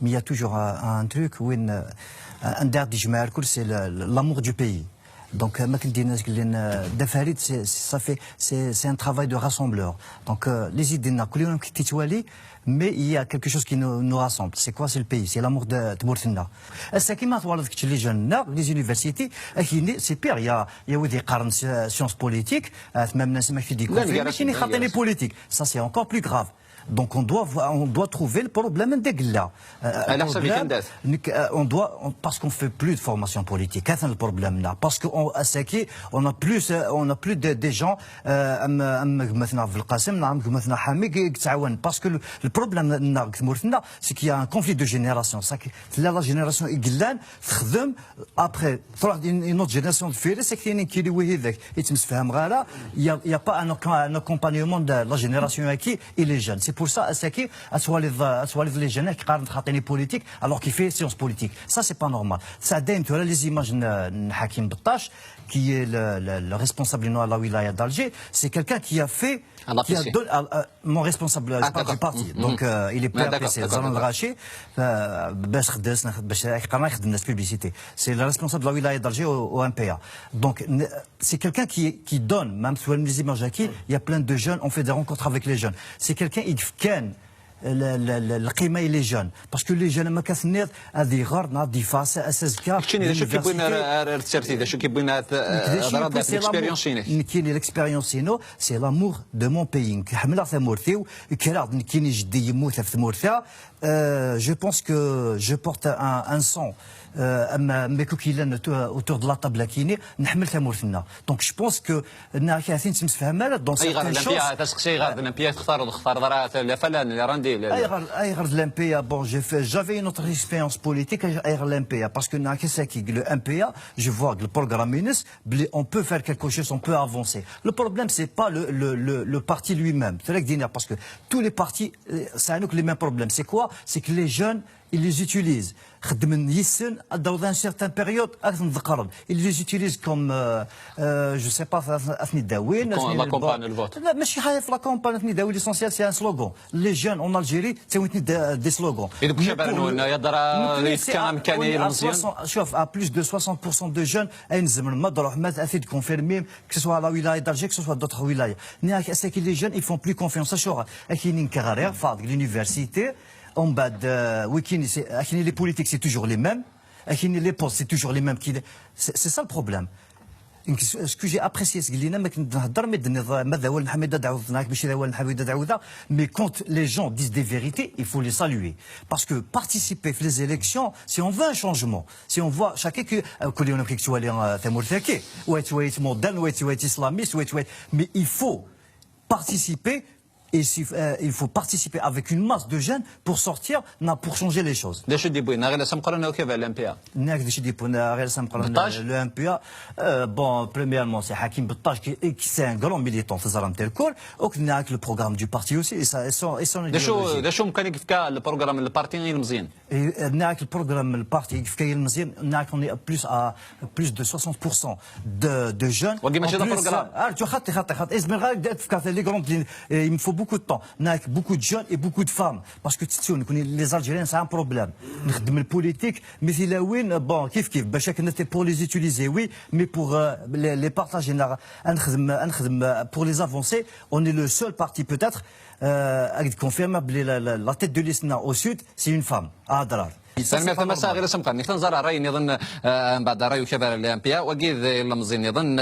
il y a toujours un truc où c'est l'amour du pays. Donc, c'est un travail de rassembleur. Donc, les idées, mais il y a quelque chose qui nous rassemble. C'est quoi? C'est le pays, c'est l'amour de Bourtina. C'est qui m'a dit les jeunes, les universités, c'est pire. Il y a des carnes sciences politiques, même des politiques. Ça, c'est encore plus grave. Donc on doit trouver le problème là. Parce qu'on fait plus de formation politique. C'est le problème là. Parce qu'on a plus de gens parce que le problème c'est qu'il y a un conflit de génération. Là la génération après une autre génération de filles c'est qu'il y a pas un accompagnement de la génération qui et les jeunes. C'est pour ça assoalid les jeunes qui قارن خاطيني politique alors qu'il fait sciences politiques. Ça c'est pas normal. Ça donne les images de Hakim Battash qui est le responsable de la wilaya d'Alger, c'est quelqu'un qui a fait mon responsable du parti. Donc il est PRPC, Zalan Raché, publicité. C'est le responsable de la wilaya d'Alger au MPA. Donc c'est quelqu'un qui donne, même sur les images acquis, il y a plein de jeunes, on fait des rencontres avec les jeunes. C'est quelqu'un qui القيمه لي جون باسكو لي جون ما كاثنيض هذه غرض ناضي فاس اساسكا شنو شو كيبغينا الترتيب شو كيبغينا هضره الاكسبيريونس كاين الاكسبيريونس سي لامور دو مون بيي كحمل ثمورثي كرا كاين جدي يموت في ثمورثا جو بونس كو جو بورت ان سون اما كوكيلان اوتور دو لا طابله كيني نحمل ثمورثنا دونك جو بونس كو كاين تمسفهم دون سيغار الانبياء تسقسي غير الانبياء تختار ضرات لا فلان راندي اي غير الانبياء بون جافي نوتر اكسبيريونس بوليتيك اي غير الانبياء باسكو ناكساكي لو انبياء جو فوا le programme بلي on peut faire quelque chose on peut avancer. Le problème c'est pas le parti lui-même. C'est là que dire parce que tous les partis ça a les mêmes problèmes. C'est quoi? C'est que les jeunes ils les utilisent. Dans une certaine période, ils les utilisent comme, je ne sais pas, la campagne, le vote. La campagne, l'essentiel, c'est un slogan. Les jeunes en Algérie, c'est des slogans. Et à plus de 60% de jeunes, ils confirmer que ce soit à la wilaya d'Alger, que ce soit d'autres wilayas. C'est que les jeunes, ils font plus confiance. L'université, en bas de les politiques, c'est toujours les mêmes. Les postes, c'est toujours les mêmes. C'est ça le problème. Ce que j'ai apprécié, c'est que mais quand les gens disent des vérités, il faut les saluer. Parce que participer aux élections, si on veut un changement, si on voit chacun que mais il faut participer Et il faut participer avec une masse de jeunes pour sortir, pour changer les choses. ليش دي بوينا غير سمقرنا وكيف الام بي Le MPA, bon, premièrement, c'est Hakim Beltaj qui c'est un grand militant de Zaram Telkour, et le programme du parti aussi, et son idéologie. ده شو ممكن كيف كان البروغرام البارتي غير مزيان Le programme le parti qui fait on est à plus de 60% de jeunes. Il me faut beaucoup de temps. Beaucoup de jeunes et beaucoup de femmes. Parce que les Algériens, c'est un problème. Le politique, mais il a bon, pour les utiliser, oui, mais pour les partager, pour les avancer, on est le seul parti peut-être confirme la tête de l'Isna au sud, c'est une femme, à Adrar. سلمي مساء غير سمقا نحن زرع راي نظن بعد راي وشباب الانبياء وكيد لمزين نظن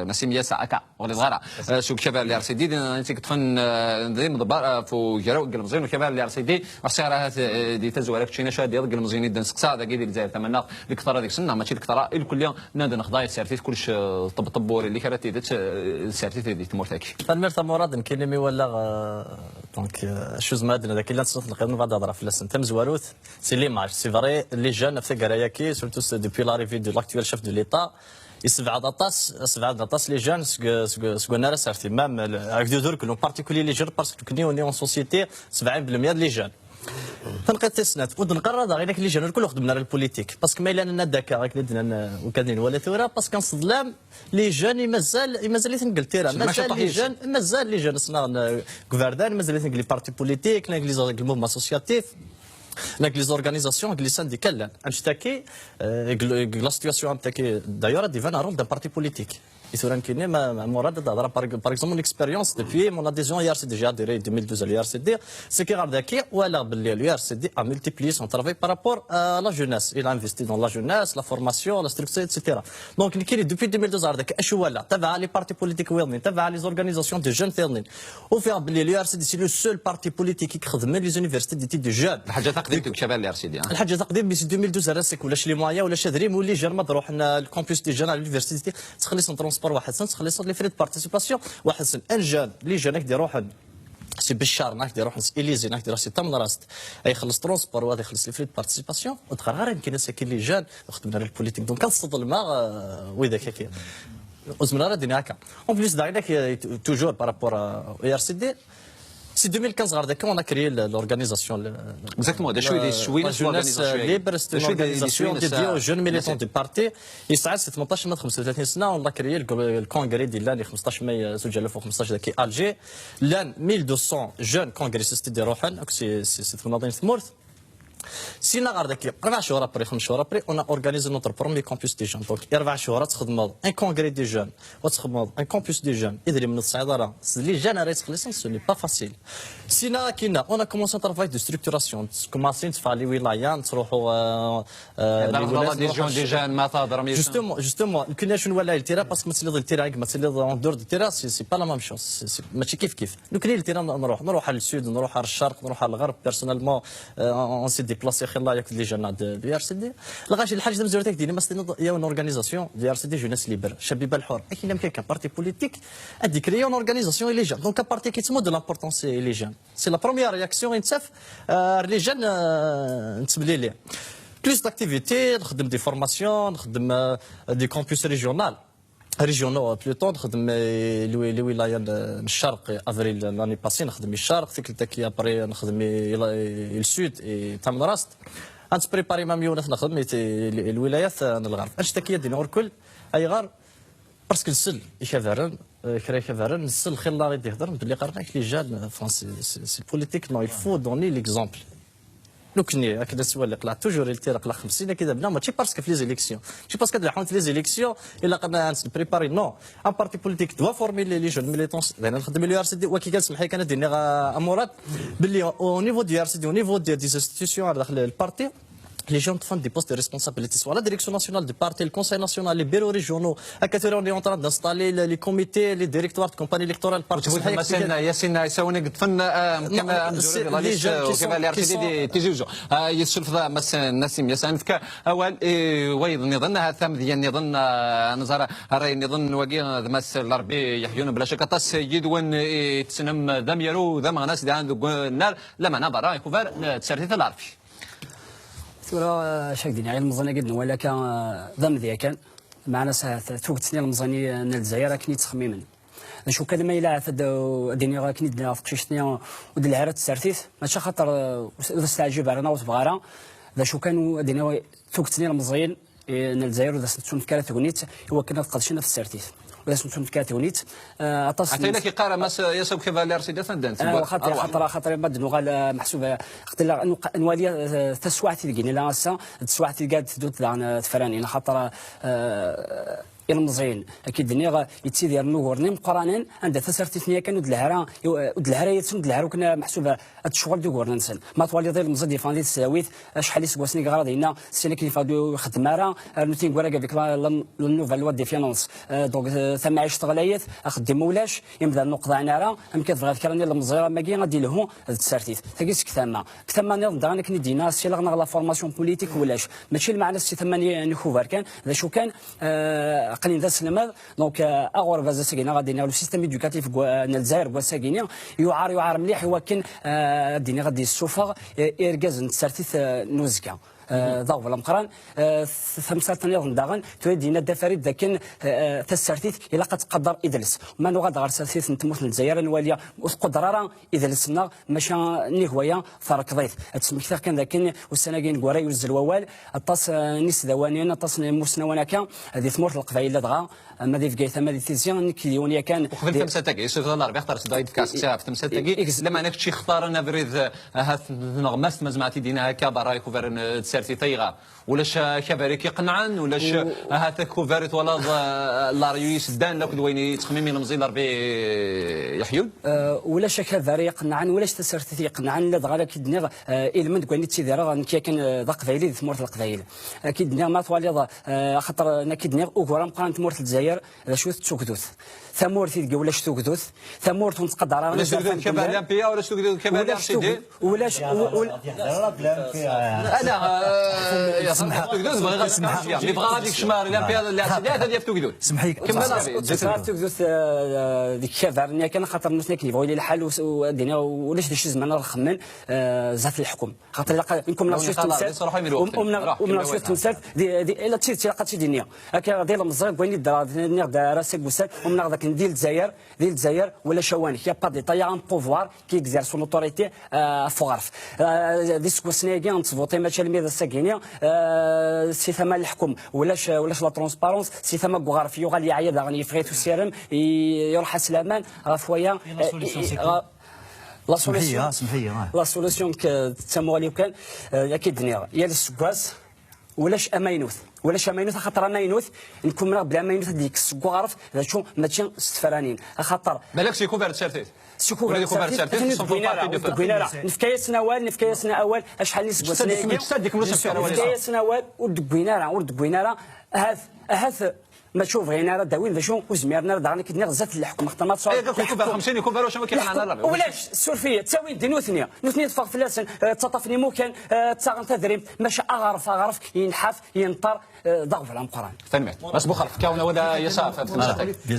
نسيم ياسع اكا ولا صغيره سوق شباب اللي ارسيدي انت كتفن ذي مضبر فو جراو المزين وشباب اللي ارسيدي السياره دي تزو عليك شي نشاد ديال المزين يدن سقسا هذا كيدير زي تمنى الكثره ديك السنه ماشي الكثره الكل يوم نادن خضاي سيرتيت كلش طبطبور اللي كانت سيرتيت دي تمورتاكي فالمرتا مراد كلمي ولا دونك شوز ما ادنا ذاك اللي تصف القرن بعد هضره في السن تم زواروث سي ليماج سي فري لي جون في كراياكي سورتو دوبي لاريفي دو لاكتويل شيف دو ليتا يسبع داطاس لي جون سكونا راه سارتي مام avec des jours que l'on particulier les jeunes parce que on est en société 70% ديال لي جون تنقيت تسنات ونقرر غير داك اللي جانا الكل خدمنا على البوليتيك باسكو ما الا لنا الذكاء غير لدنا وكادين ولا ثوره باسكو نصدلام لي جون مازال اللي تنقل تيرا مازال لي جون صنع غوفردان مازال تنقل لي بارتي بوليتيك نقل لي موفمون اسوسياتيف نقل لي زورغانيزاسيون لي سانديكال نشتكي لا سيتواسيون نتاكي دايور ديفان رول دان بارتي بوليتيك يثوران كيني مراد دهضر باغ اكزومبل اكسبيريونس ديبي مون اديزيون يار سي ديجا ديري 2012 اليار سي دي سي كي غار داكي ولا باللي اليار سي دي ا مولتيبلي سون ترافاي بارابور لا جوناس il a investi dans la jeunesse la formation la structure etc دونك كاين دوبي 2012 داك اش ولا تبع لي بارتي بوليتيك ويلنين تبع لي زورغانيزاسيون دي جون ثيرنين وفيها باللي اليار سي دي سي لو سول بارتي بوليتيك يخدم لي زونيفرسيتي دي تيب دو جون الحاجه تقديم شباب اليار سي دي الحاجه تقديم بس 2012 راسك ولا شي مويا ولا شادريم ولا جرمد روحنا الكامبوس دي جون على اليونيفرسيتي تخلي سون ترونسبور واحد تخلي لي فري بارتيسيباسيون واحد سن ان جون لي جون هكذا يروح سي بشار ناك يروح اليزي ناك يروح سي تمنراست يخلص ترونسبور وهذا يخلص لي فري بارتيسيباسيون وتقرر يمكن ساكن لي جون خدمنا على البوليتيك دونك كنصدل ما وذاك هكا وزمنا راه دينا هكا اون بليس دايرك توجور بارابور اي ار سي دي سي 2015 غير داك اون كريي لورغانيزاسيون اكزاكتومون دا شويه شويه لورغانيزاسيون ليبر ستي اورغانيزاسيون ديديو جون ميليتون دي بارتي يسعى 18 من 35 سنه اون كريي الكونغري ديال لاني 15 ماي 2015 داكي الجي لان 1200 جون كونغريسيست يديروحن سي مناضلين ثمورث سينا غير داك 4 شهور ابري 5 شهور ابري اون اورغانيزي نوتر برومي كامبوس دي جون دونك 4 شهور تخدموا ان كونغري دي جون وتخدموا ان كامبوس دي جون ادري من الصعيده راه لي جون راه تخلص سو ني با فاسيل سينا كاينه اون كومونسي ترافاي دو ستركتوراسيون كوماسين تفعل لي ولايان تروحوا دي جون دي جون ما تهضر جوستومون كنا شنو ولا التيرا باسكو مثل التيرا مثل اون دور التيرا سي با لا ميم شوز ماشي كيف نكري التيرا نروح على السود نروح على الشرق نروح على الغرب بيرسونيلمون اون سي ديبلاسي خير الله ياك لي جون دي ار سي دي لغاش الحاجه مزورتك ديالي مثلا يا اون اورغانيزاسيون دي ار سي دي جوناس ليبر شبيبه الحر اكيد يمكن كبارتي بوليتيك ادي كريي اون اورغانيزاسيون لي جون دونك بارتي كيتسمو دو لامبورطونس لي جون سي لا بروميير رياكسيون ينتسف لي جون نتبلي ليه بلوس داكتيفيتي نخدم دي فورماسيون نخدم دي كامبوس ريجيونال ريجيونو بلوتون نخدم لي ولايه الشرق افريل لاني باسي نخدم الشرق فيك تاكي ابري نخدم السود تامراست انت بريباري مام يونس نخدم الولايات الغرب اش تاكي دينا الكل اي غار باسكو السل يشافرن كرا يشافرن السل خير الله غادي يهضر بلي قرناك لي جان فرونسي سي بوليتيك نو يفو دوني ليكزومبل لو كني هكذا السؤال اللي قلع توجور اللي قلع 50 كذا بلا ماشي باسكو في لي زيليكسيون ماشي باسكو اللي حاولت لي زيليكسيون الا قلنا بريباري نو ان بارتي بوليتيك دوا فورمي لي جون ميليتونس انا نخدم لي ار سي دي وكي كنسمح لك انا ديني امورات باللي او نيفو دي ار سي دي او نيفو دي انستيتيوشن داخل البارتي les gens font des postes de responsabilité, soit la direction nationale du parti, le conseil national, les bureaux régionaux. À Catalogne, on est en train d'installer les comités, les directoires de campagne électorale. مثلا ياسين يساوني قطفن كما les gens qui كما اللي تيجوزو يسلف مثلا نسيم ياسين فك اول ويض نظن هذا مذيان نظن نظر راي نظن وقي مس الربي يحيون بلا شك طاس يدون تسنم دم يرو ذم ناس عند النار لما انا برا يكفر تسرتي العربي ثورة شاكدين يعني المزني قد ولا كان ضم ذي كان معنا ثوقت سنين المزني الجزائر كني تخميما شو كان ما يلا فد ديني كني دنا فقشتني ودل العرات السرتيث ماشي خاطر استعجب على نوت بغارة ذا شو كانوا ديني ثوقت سنين المزين الجزائر وذا سنتون في كارثونيت هو كنا قدشنا في السرتيث ولا سنتون في كارثونيت اطاس حتى الا كيقارا ماس يسوق كيفالير سيدي فندان خاطر بد نغال محسوبه خاطر نوالي تسوعتي لقينا لا سا تسوعتي قاعد تدوت تفراني خاطر المزين اكيد نيغا يتسيدير نورني مقرانا عند تسرتي ثنيا كانوا دلهرا يتسند دلهرا كنا محسوبه الشغل دو غورنانس ما طوالي ضير المزد يفاندي تساويت شحال يسكواسني غرا دينا السنه كي فادو خدماره نوتين كورا قال لك النوفال لوا دي فينونس دونك ثم عيش تغلايت اخدم مولاش يبدا النقطه عنارا ام كتبغى ذكرني المزيره ما كي غادي له تسرتيت تاكيس كثما نظن دانا كني دينا سي لا فورماسيون بوليتيك ولاش ماشي المعنى سي ثمانيه نخوفر كان ذا شو كان قليل ذا السلمات دونك اغور فازا ساكينا غادي لو سيستيم ايدوكاتيف الجزائر بواساكينيا يعار مليح هو كان ديني غادي السوفا إرجاز نتسرتيث نوزكا ضوء المقران ثمسة تنظم داغن تودينا دفاريد ذاكن تسرتيث إلا قد تقدر إدلس ما نغاد غير سرتيث نتموت الجزائر نواليا قدرارا إدلسنا ماشا نيهوايا ثارك ضيث تسمى كثير كان ذاكن والسناقين كواري يوزل ووال الطاس نيس دوانينا الطاس موسنواناكا هذه ثمورت القبائل دغا ما دي فكايث ما دي تيزيان كليونيا كان وقبل تمسة تاكي يسوف العربي اختار سدايد كاس تاع تمسة تاكي لما انا كنتي اختارنا بريد هاث نغمست مزمعتي دينا هكا براي كوفر تسرتي طيغه ولاش كباريك يقنعن ولاش هاث كوفرت ولا لاريوس دان لك دويني تخميمي المزيل ربي يحيون ولاش كباري يقنعن ولاش تسرتي يقنعن لا دغا كي دنيا المند كواني تيديرا كان ذا قبايلي ثمورت القبايل اكيد دنيا ما طوالي خاطر نكيد دنيا اوغرام قانت مورت الجزائر شو تسوكدوث ثمور تيدقى ولاش توكدوث ثمور تنتقدر على ولاش توكدوث كمال الامبيا ولاش توكدوث كمال الارشيدي ولاش انا توكدوث بغا اللي بغا غادي يشمار الامبيا الارشيدي هذا توكدوث سمحي كمال توكدوث ديك كافرنيا كان خاطر الناس كيبغيو لي الحل ودينا ولاش داك الزمان نخمن زات الحكم خاطر يمكن لا شفت ومن شفت تمثال الا تيلقى دينيا هكا ديال مزرق بغيني دار راسك وسال ومن ذاك ديال الجزائر ولا شواني يا با دي طايا ان بوفوار كي اكزير سون اوتوريتي فوغرف دي سكوسنيكي نتفوتي ماشي الميدا ساكينيا سي ثما الحكم ولاش لا ترونسبارونس سي ثما كوغارف يوغا اللي عيا غني يفغيتو السيرم يروح سلامان غفويا لا سوليسيون لا سوليسيون تسموها لي كان اكيد دنيا يا السكواس ولاش امينوث ولاش امينوث خاطر امينوث نكون من بلا امينوث ديك السكوارف شو ماشي استفرانين خاطر بالك سيكون فيرت سيرتيت سيكون نفكايا سنوال اول شحال نسبه نفكايا سنوال ودقوينا هذا ما تشوف غينا راه داوين ذا شو وزميرنا داغني كدنا غزات الحكم خاطر ما تصور يكون 50 يكون واش ما كيعنا الربي ولاش السورفيه تساوي دينوثنيا نوثني تفاق فلاسن تطفني ممكن تساغن تدريم ماشي اغرف ينحف ينطر ضغط على القران تنميت بس بخرف كاونا ولا يسار في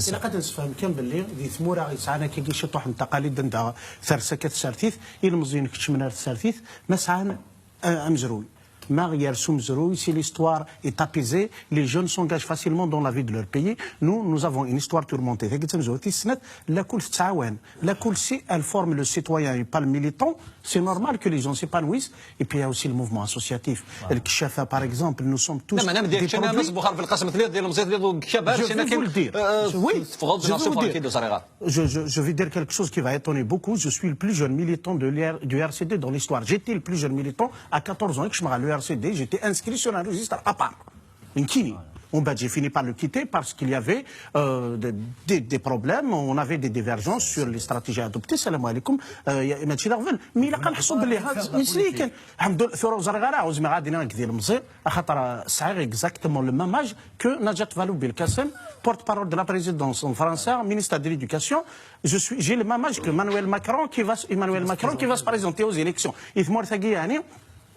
الا قد نفهم كان باللي دي ثموره يسعانا كي يشطح من تقاليد نتا ثرسكه السرتيث المزين كتشمنا السرتيث مسعان امزروي Marie Soumzerou, si l'histoire est apaisée, les jeunes s'engagent facilement dans la vie de leur pays. Nous avons une histoire tourmentée. La Koulsi, elle forme le citoyen et pas le militant. C'est normal que les gens s'épanouissent. Et puis il y a aussi le mouvement associatif. Le Kishafa, par exemple, nous sommes tous. Je vais dire quelque chose qui va étonner beaucoup. Je suis le plus jeune militant du RCD dans l'histoire. J'étais le plus jeune militant à 14 ans. Le RCD, j'étais inscrit sur un registre à part. j'ai fini par le quitter parce qu'il y avait des problèmes, on avait des divergences sur les stratégies adoptées. Salam alaikum. ماشي لغفل مي الا كنحسوا باللي هاد نسلي كان الحمد لله ثوره وزرغاره عاوز ما غادي نقضي المزير خاطر صعيغ اكزاكتومون لو ميم اج كو نجاة فالو بالكاسم porte parole de la présidence en français, ministre de l'éducation. J'ai le même âge que Emmanuel Macron qui va se présenter aux élections.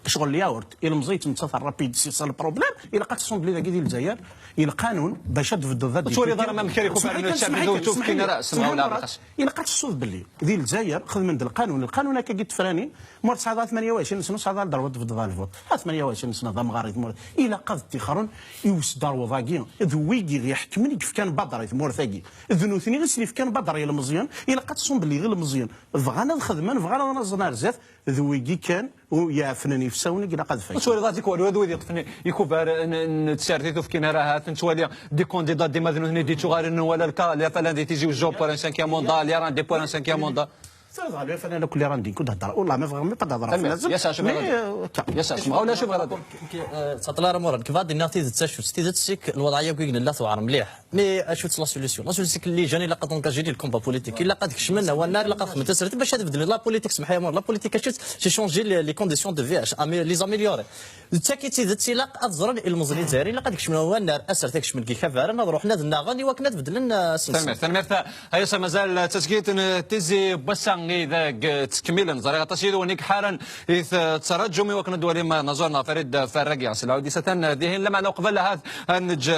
شغل الياورت الى مزيت نتصل رابيد سي البروبليم الى قد تصون بلي ديال الجزائر الى قانون باش تفضل ذات تولي ضرر ما مكان يكون على الشعب دوتو كاين راس ولا الى قد تصون بلي ديال الجزائر خذ من القانون هكا قلت فراني مور 28 سنه صعد ضربت في الفوت 28 سنه ضم غاري الى قد تخرون يوسدار وضاقين ذويقي يحكمني كيف كان بدر مور ثاقي ذنوثني غسلي في كان بدر الى مزيان الى قد تصون بلي غير مزيان فغانا الخدمه فغانا نزنار زاف ذويقي كان ويا فناني في ساوني كنا قد فايت تولي ذاتك ولو ذي فني يكوبر نتسارتي في كنا راها تولي دي كونديدا دي ماذنو دي تشغال ولا الكا لا فلان دي تيجي جو بور ان 5 موندا يا ران دي بور ان 5 موندا صافي فانا كل راندي كنت هضر والله ما فهم ما هضر يا ساشم يا ساشم ولا شوف غادي تطلع رمورا كيف غادي نعطي تساشو ستي تسيك الوضعيه كي لا توعر مليح مي اشو لا سوليسيون اللي جاني لا قد انكاجي الكومبا بوليتيك الا قد كشمنا والنار لا قد خمت سرت باش تبدل لا بوليتيك سمح يا مور لا بوليتيك شي شونجي لي كونديسيون دو في اش لي زاميليوري تاكيتي ذاتي لا قد زرن المزري الجزائري لا قد كشمنا والنار اسرت كشمن كي كفار نروح نادنا غادي وكنا تبدل لنا تمام هيا مازال تسكيت تيزي بسانغي ذاك تكميلا زريغه تشيد ونيك حالا ترجمي وكنا دولي ما نزورنا فريد فرقي سلاودي ستن ديهن لما قبل هذا نج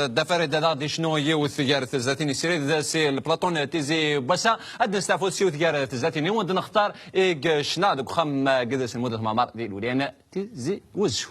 دفريد هذا شنو يوث جارت الزاتيني سيريد سي البلاطون تيزي بسا ادن ستافو سيوث جارت الزاتيني ود نختار ايك شنادك خم قدس المده مع ديال ولينا تيزي وزو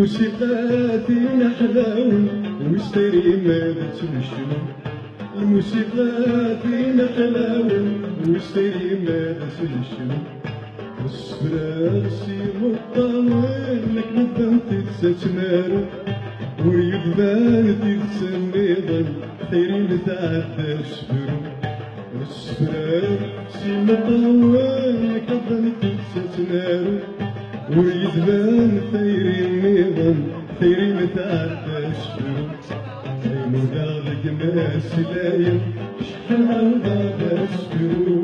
الموسيقى فينا حلاوة واشتري ما تمشوا الموسيقى فينا حلاوة واشتري ما تمشوا السفراسي مطاول لك نبان تتسمر ويبان تتسمر خيري متعدى شفرو السفراسي مطاول لك نبان تتسمر ويدبان ثيري النظام ثيري متعدى شفرو عينو داغلق ما سلايم شحال عوضا شفرو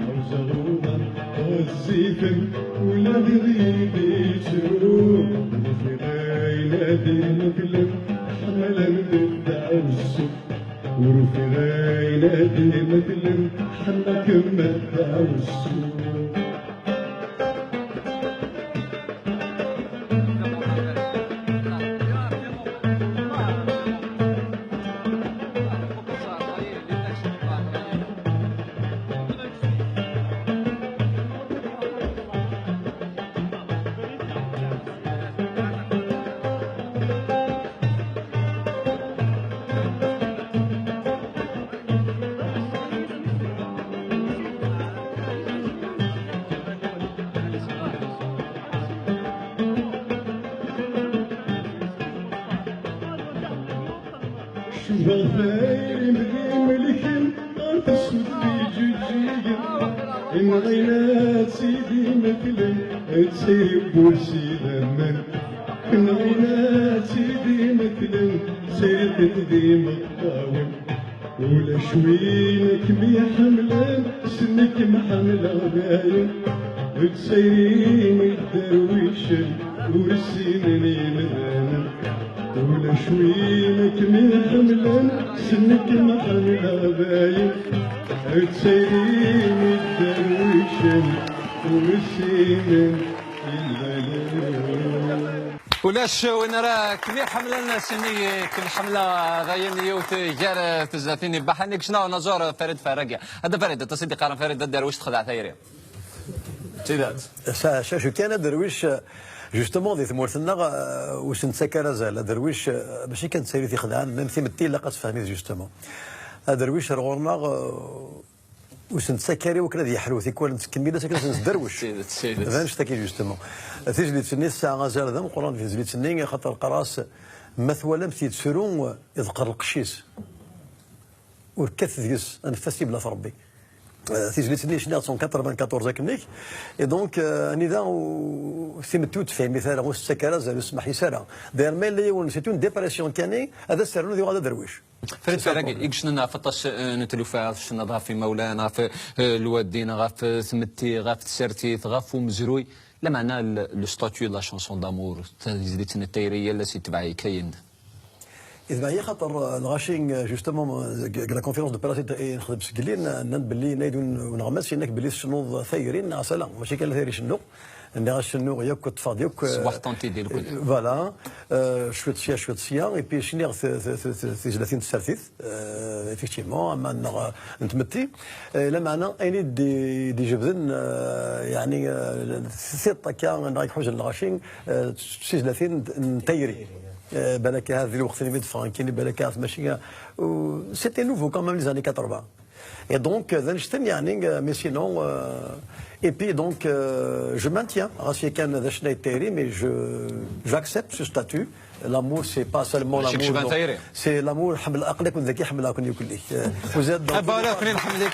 عوزا غوضا والزيفم ولا غريبي شرو في غاينا ديما كلم حملا نبدع السوق وفي غاينا ديما كلم حنا كما نبدع السوق شوفيري مديم لكن تسود في جوجيا إن غينات سيدي مثلن تسيب بوسي لمن إن غينات سيدي مثلن سيرت ديما الطاوم ولا شوينك مي حملان سنك محملة غايم تسيرين الدرويش ورسينني مذانا ولا شوينك من حملان سنك ما حملها باين تسيرين الدرويش ورسينني ولاش وين راه كبير حمله سني كل حمله غاين يوت جار تزاتيني بحنك شنو نزور فريد فراقيا هذا فريد تصدق قرن فريد الدرويش تخدع ثيري سيدات شاشو كان درويش جوستومون دي ثمورتنا واش نتسكر زال درويش ماشي كان سيري في خدعان ميم ثيمتي لقات فهمي جوستومون درويش رغورنا واش نتسكري وكنا دي حلوثي كون نتكمل ساكن ندروش سيدات هذا نشتكي جوستومون تيجي تسني الساعه غزال ذا القران في زليت سنين خاطر قراص مثولا متي تسرون يذكر القشيس وركث ديس انفاسي بلا ربي تيجي تسني شنو 194 كنيك اي دونك اني ذا سيمتوت في مثال غوس السكره زال يسمح يسرى داير ميل لي سي اون ديبرسيون كاني هذا سرنا ذي هذا درويش فريد فراقي يكشنا فطاش نتلوفا شنا غاف في مولانا في الوادين غاف ثمتي غاف تسرتي غاف ومزروي لا معنى لو ستاتيو لا شونسون دامور تزيدت التيريه اللي تبعي كاين إذا هي خاطر الغاشين جوستومون لا كونفيرونس دو باراسيت نخدم سكلين نان باللي نايدون ونغمس انك باللي شنو ثايرين عسلا ماشي كان ثايري شنو اللي شنو ياك تفاض ياك وحطونتي ديال فوالا شويه سيا اي بي شنو في 30 تسالثيث افيكتيفمون اما نتمتي لا معنى اني دي جبدن يعني سيط كان رايح حوج الغاشين 36 تايري بالك هذه الوقت اللي فرانكيني بالك ماشي سيتي نوفو كمان لي زاني 80 et donc نشتم يعني مي سينون et puis donc je maintiens راسي كان ذا شناي تيري مي j'accepte ce statut l'amour c'est pas seulement l'amour c'est l'amour حمل عقلك وذكي حمل عقلك كله وزاد بارك لي نحملك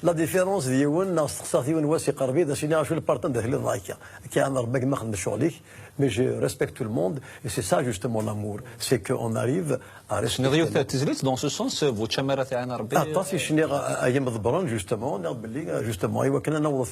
لا ديفيرونس ديالنا نستقصى ديال واسي قربي دا سيني شو البارتن داخل الرايكا كان ربك ما خدمش شغلك mais je respecte tout le monde et c'est ça justement l'amour c'est qu'on arrive à respecter تزليت dans ce sens فو تشمره تاعنا ربي عطاسي شنو ايام ضبران جوستومون باللي جوستومون ايوا كنا نوض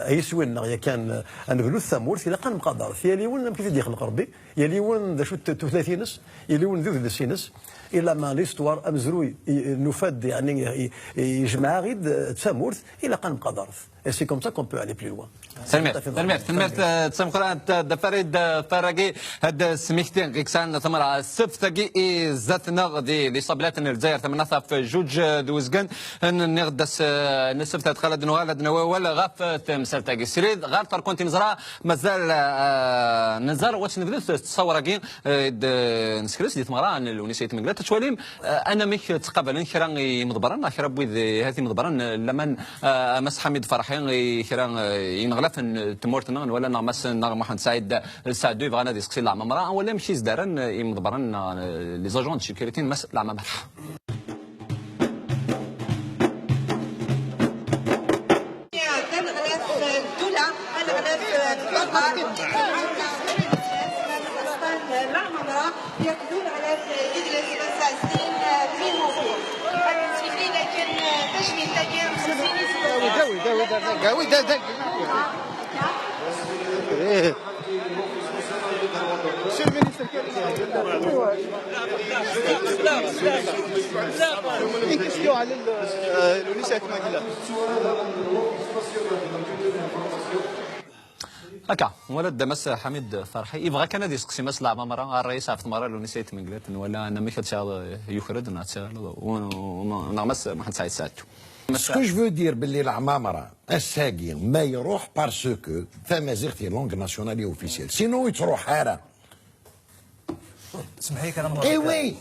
يسوينا يا كان نبلو الثمور في لقى مقدر في ليون كيف يخلق ربي يا ليون ذا شو 30 نس يا ليون ذو 30 نس إلا ما ليستوار أمزروي نفاد يعني يجمع غيد تسامورث إلا قان مقدرث et c'est comme ça qu'on peut aller plus loin. تنمير تسمقرا فريد فراقي هاد سميكتين كيكسان ثمرة السفتقي زاتنا غدي اللي صابلات الجزائر ثمنها في جوج دوزقن نغدس نسفت خالد نوال ولا غاف مسالتاقي سريد غير تركونتي نزرا مازال نزار واش نبدا تصور كي نسكريس ديت مرا الونيسيت مقلات تشواليم انا ميك تقابلن كرا مضبران كرا بويد هذه مضبران لما مس حميد فرحين كرا ينغلف تمورتنا ولا نغمس محمد سعيد السعدوي بغانا ديسكسي العمامرا ولا ماشي زدارن يمضبرن لي زاجون دو سيكوريتي مس العمامرا يأكلون على إدلة مساسين في موضوع لكن تجميل تجميل قوي شو المينيستر كيف على الونيسات ماكلا هكا ولد دمس حميد فرحي يبغى كان هذه يسقسي مسلا مرة الرئيس عرفت مرة لو نسيت من قلت ولا انا مش يخرج ونغمس محمد سعيد ساتو سكو جو dire باللي العمامرة الساقي ما يروح بارسكو فما زيغتي لونغ ناسيونالي اوفيسيال سينو يتروح حارة سمحي كلام اي وي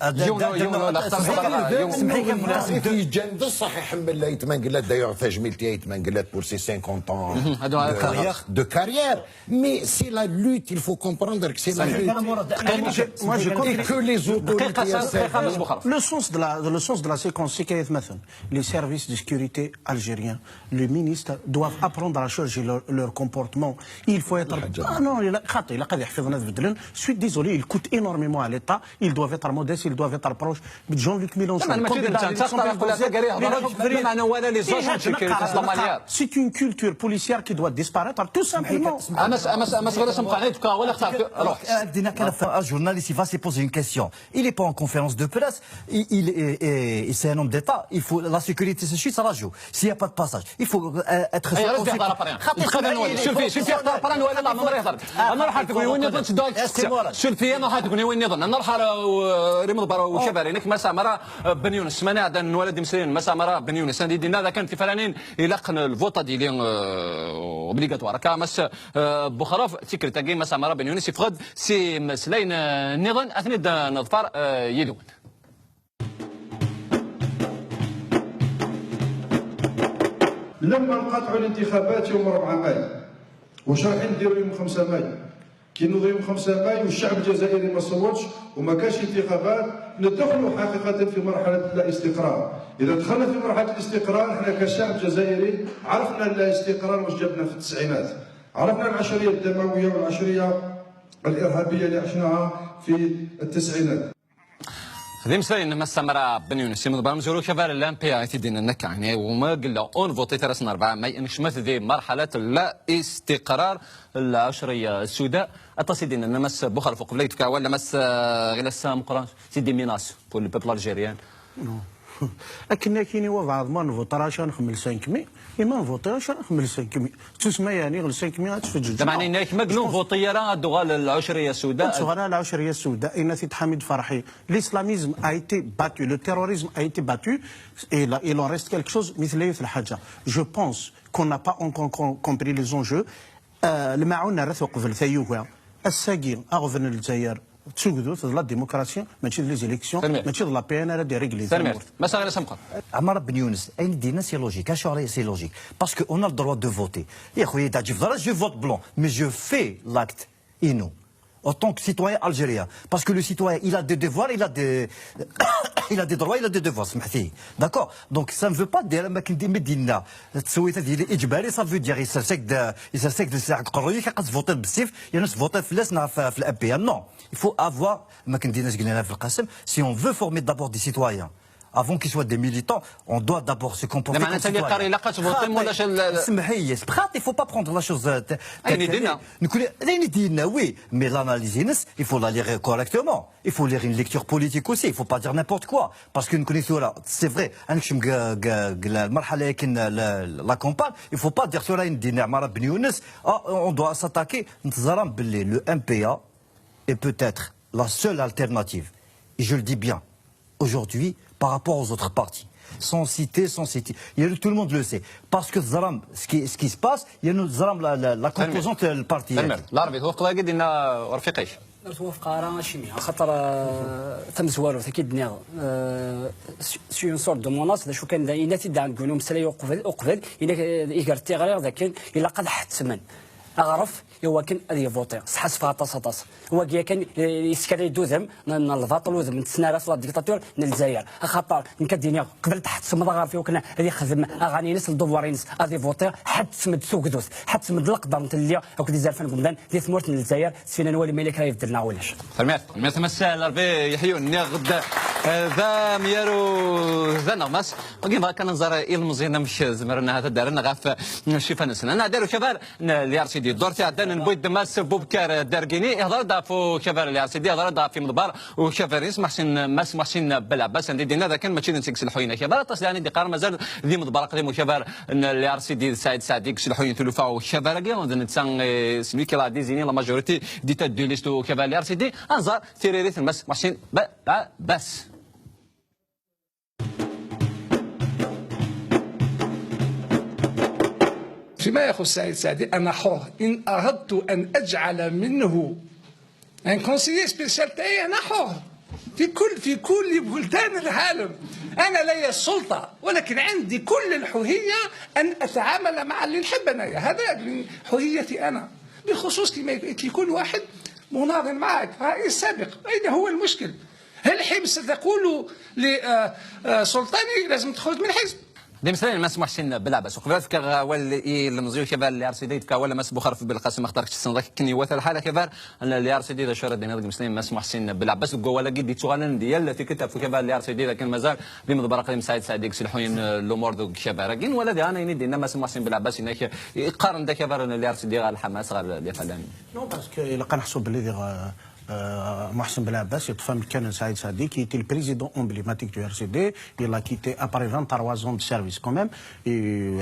سمحي كلام في جنب الصح يحمل لا يتمنقلات دايوغ تجميلتي يتمنقلات بور سي 50 ans de carrière mais c'est la lutte il faut comprendre que c'est la lutte moi je et que les autorités le sens de la séquence c'est qu'il مثلا les services de sécurité algériens le ministre doivent apprendre à changer leur comportement il faut être non خاطئ لا قد يحفظنا بدلن suis désolé il coûte énormément à l'État d'État, ils doivent être modestes, ils doivent être proches de Jean-Luc Mélenchon. C'est une culture policière qui doit disparaître, tout simplement. Un journaliste, il va se poser une question. Il n'est pas en conférence de presse, c'est un homme d'État. Il faut la sécurité se suit, ça la joue. S'il n'y a pas de passage, il faut être. شلفي انا راح تقولي وين نظن انا راح ريمض برا وشفرينك مسا مرا بن يونس منع دان ولد مسلين مسا مرا بن يونس هذه دينا هذا كان في فلانين يلقن الفوطه ديالي اوبليغاتوار كامس بوخراف سيكريتاكي مسا مرا بن يونس يفقد سي مسلين نظن اثني نظفر يدون. لما نقاطعوا الانتخابات يوم 4 ماي واش رايحين نديروا يوم 5 ماي؟ كي نوضوا يوم 5 ماي والشعب الجزائري ما صوتش وما كانش انتخابات ندخلوا حقيقه في مرحله الاستقرار. اذا دخلنا في مرحله الاستقرار احنا كشعب جزائري عرفنا الاستقرار واش جابنا في التسعينات، عرفنا العشريه الدمويه والعشريه الارهابيه اللي عشناها في التسعينات. هذه مسائل مسا مرا بن يونس من برامج زورو شفار الامبيا تدينا نك يعني وما قلنا اون فوتي ترسنا 4 ماي انش مثل مرحله لا استقرار العشريه السوداء اتصيدين ان مس بخل فوق بليتك ولا مس غير السام قران سيدي ميناس بور لو بيبل الجيريان لكن كاين وضع ما نفوتراش نخمل 5 مي ما نفوتراش نخمل 5 مي تسمى يعني غير 5 مي تفجج معني انك مقلون فوتي راه دوغال العشريه السوداء صغار العشريه السوداء ان سيد حميد فرحي الاسلاميزم a été battu le terrorisme a été battu et là il en reste quelque chose مثل الحاجه je pense qu'on n'a pas encore compris les enjeux المعونه رث قبل ثيوها الساقين اغفن الجزائر تسوقدو لا ديمقراطيه ماشي لي زيليكسيون ماشي لا بي ان ار دي ريغلي مسا غير سمقه عمر بن يونس اين دينا سي لوجيك اش راهي سي لوجيك باسكو اون ا الدروا دو فوتي يا خويا تاع في جو فوت بلون مي جو في لاكت انو en tant que citoyen algérien. Parce que le citoyen, il a des devoirs, il a des droits, il a des devoirs. D'accord? Donc ça ne veut pas dire que Medina, ça veut dire il s'assèque de sa قروية كيقص فوتر بالسيف ينس فوتر في لسنا في الأبيا. Non, il faut avoir ما كنديرناش قلنا في القسم si on veut former d'abord des citoyens. Avant qu'ils soient des militants, on doit d'abord se comporter comme citoyens. Il ne faut pas prendre la chose... Oui, mais l'analyse, il faut la lire correctement. Il faut lire une lecture politique aussi. Il ne faut pas dire n'importe quoi. Parce qu'une connaissance, c'est vrai, la campagne, il ne faut pas dire sur on doit s'attaquer. Le MPA est peut-être la seule alternative. Et je le dis bien, aujourd'hui, par rapport aux autres partis. Sans citer. Tout le monde le sait. Parce que Zaram, ce qui se passe, il y a la composante du parti. العربي توافق قد ان رفيقيش توافق راه شي خاطر ثم زوارو اكيد نيا سي اون سورت دو موناس شو كان الا تدعى نقولوا مساله وقبل الا يقرتي غير ذاك الا قد حتمن اعرف هو كان هذه فوتي صحص فيها طاس هو كان يسكري دوزم الباطل وذم من السنارات لا ديكتاتور من الجزائر خاطر كديني قبل تحت سمد غار فيه وكنا هذه خدم اغاني ناس الدوارينس هذه فوتي حد سمد سوق دوس حد سمد القدر نتا اللي وكدي زالفان قمدان دي ثمورت من الجزائر سفينا نولي ملك راه يبدلنا ولاش المات مساء الربي يحيون غدا ذا ميارو ذا نغمس وكيما كان نزار المزينه مش زمرنا هذا دارنا غاف شوف نسنا انا داروا شباب اللي ارسيدي دورتي عندنا نبويد ماس بوبكار داركيني هضر دافو شفار اللي ارسيدي هضر داف في مضبار وشفار اسمح حسين ماس محسن بالعباس عندي دينا هذا كان ماشي نسكس الحوينه شباب تصل يعني دي قرار مازال ذي مضبار قديم وشفار اللي ارسيدي سعيد سعديك الحوين تلوفا وشفار كي نتسان سمي كي لا ديزيني لا ماجوريتي دي تات دو ليستو شفار اللي ارسيدي انظر تيريريت ماس محسن بس فيما يخص سعيد سعدي أنا حر إن أردت أن أجعل منه ان كونسيلي سبيسيال تاعي أنا حر في كل بلدان العالم. أنا لي السلطة ولكن عندي كل الحرية أن أتعامل مع اللي نحب أنايا. هذا من حريتي أنا بخصوص كي يكون واحد مناضل معك رئيس سابق. أين هو المشكل؟ هل حين ستقول لسلطاني لازم تخرج من الحزب؟ ديما سلام ما سمحش لنا بالعباس وقبل فكر واللي المزيو كبار اللي ارسيدي كا ولا مس بخار في بالقاسم اختارك السنه كني وث الحاله كبار ان اللي ارسيدي ذا شهر دينا مسلم ما سمحش لنا بالعباس ولا قد تغنن ديال في كتاب في كبار اللي ارسيدي لكن مازال ديما برق مساعد سعيد سلحوين الامور ذوك كبار كاين ولا دي انا يدي ما سمحش بالعباس هناك يقارن ذا كبار اللي ارسيدي غير الحماس غير اللي فلان نو باسكو الا كنحسب باللي Mohsen Belabas, Saïd Sadi, qui était le président emblématique du RCD. Il a quitté après 23 ans de service quand même. Et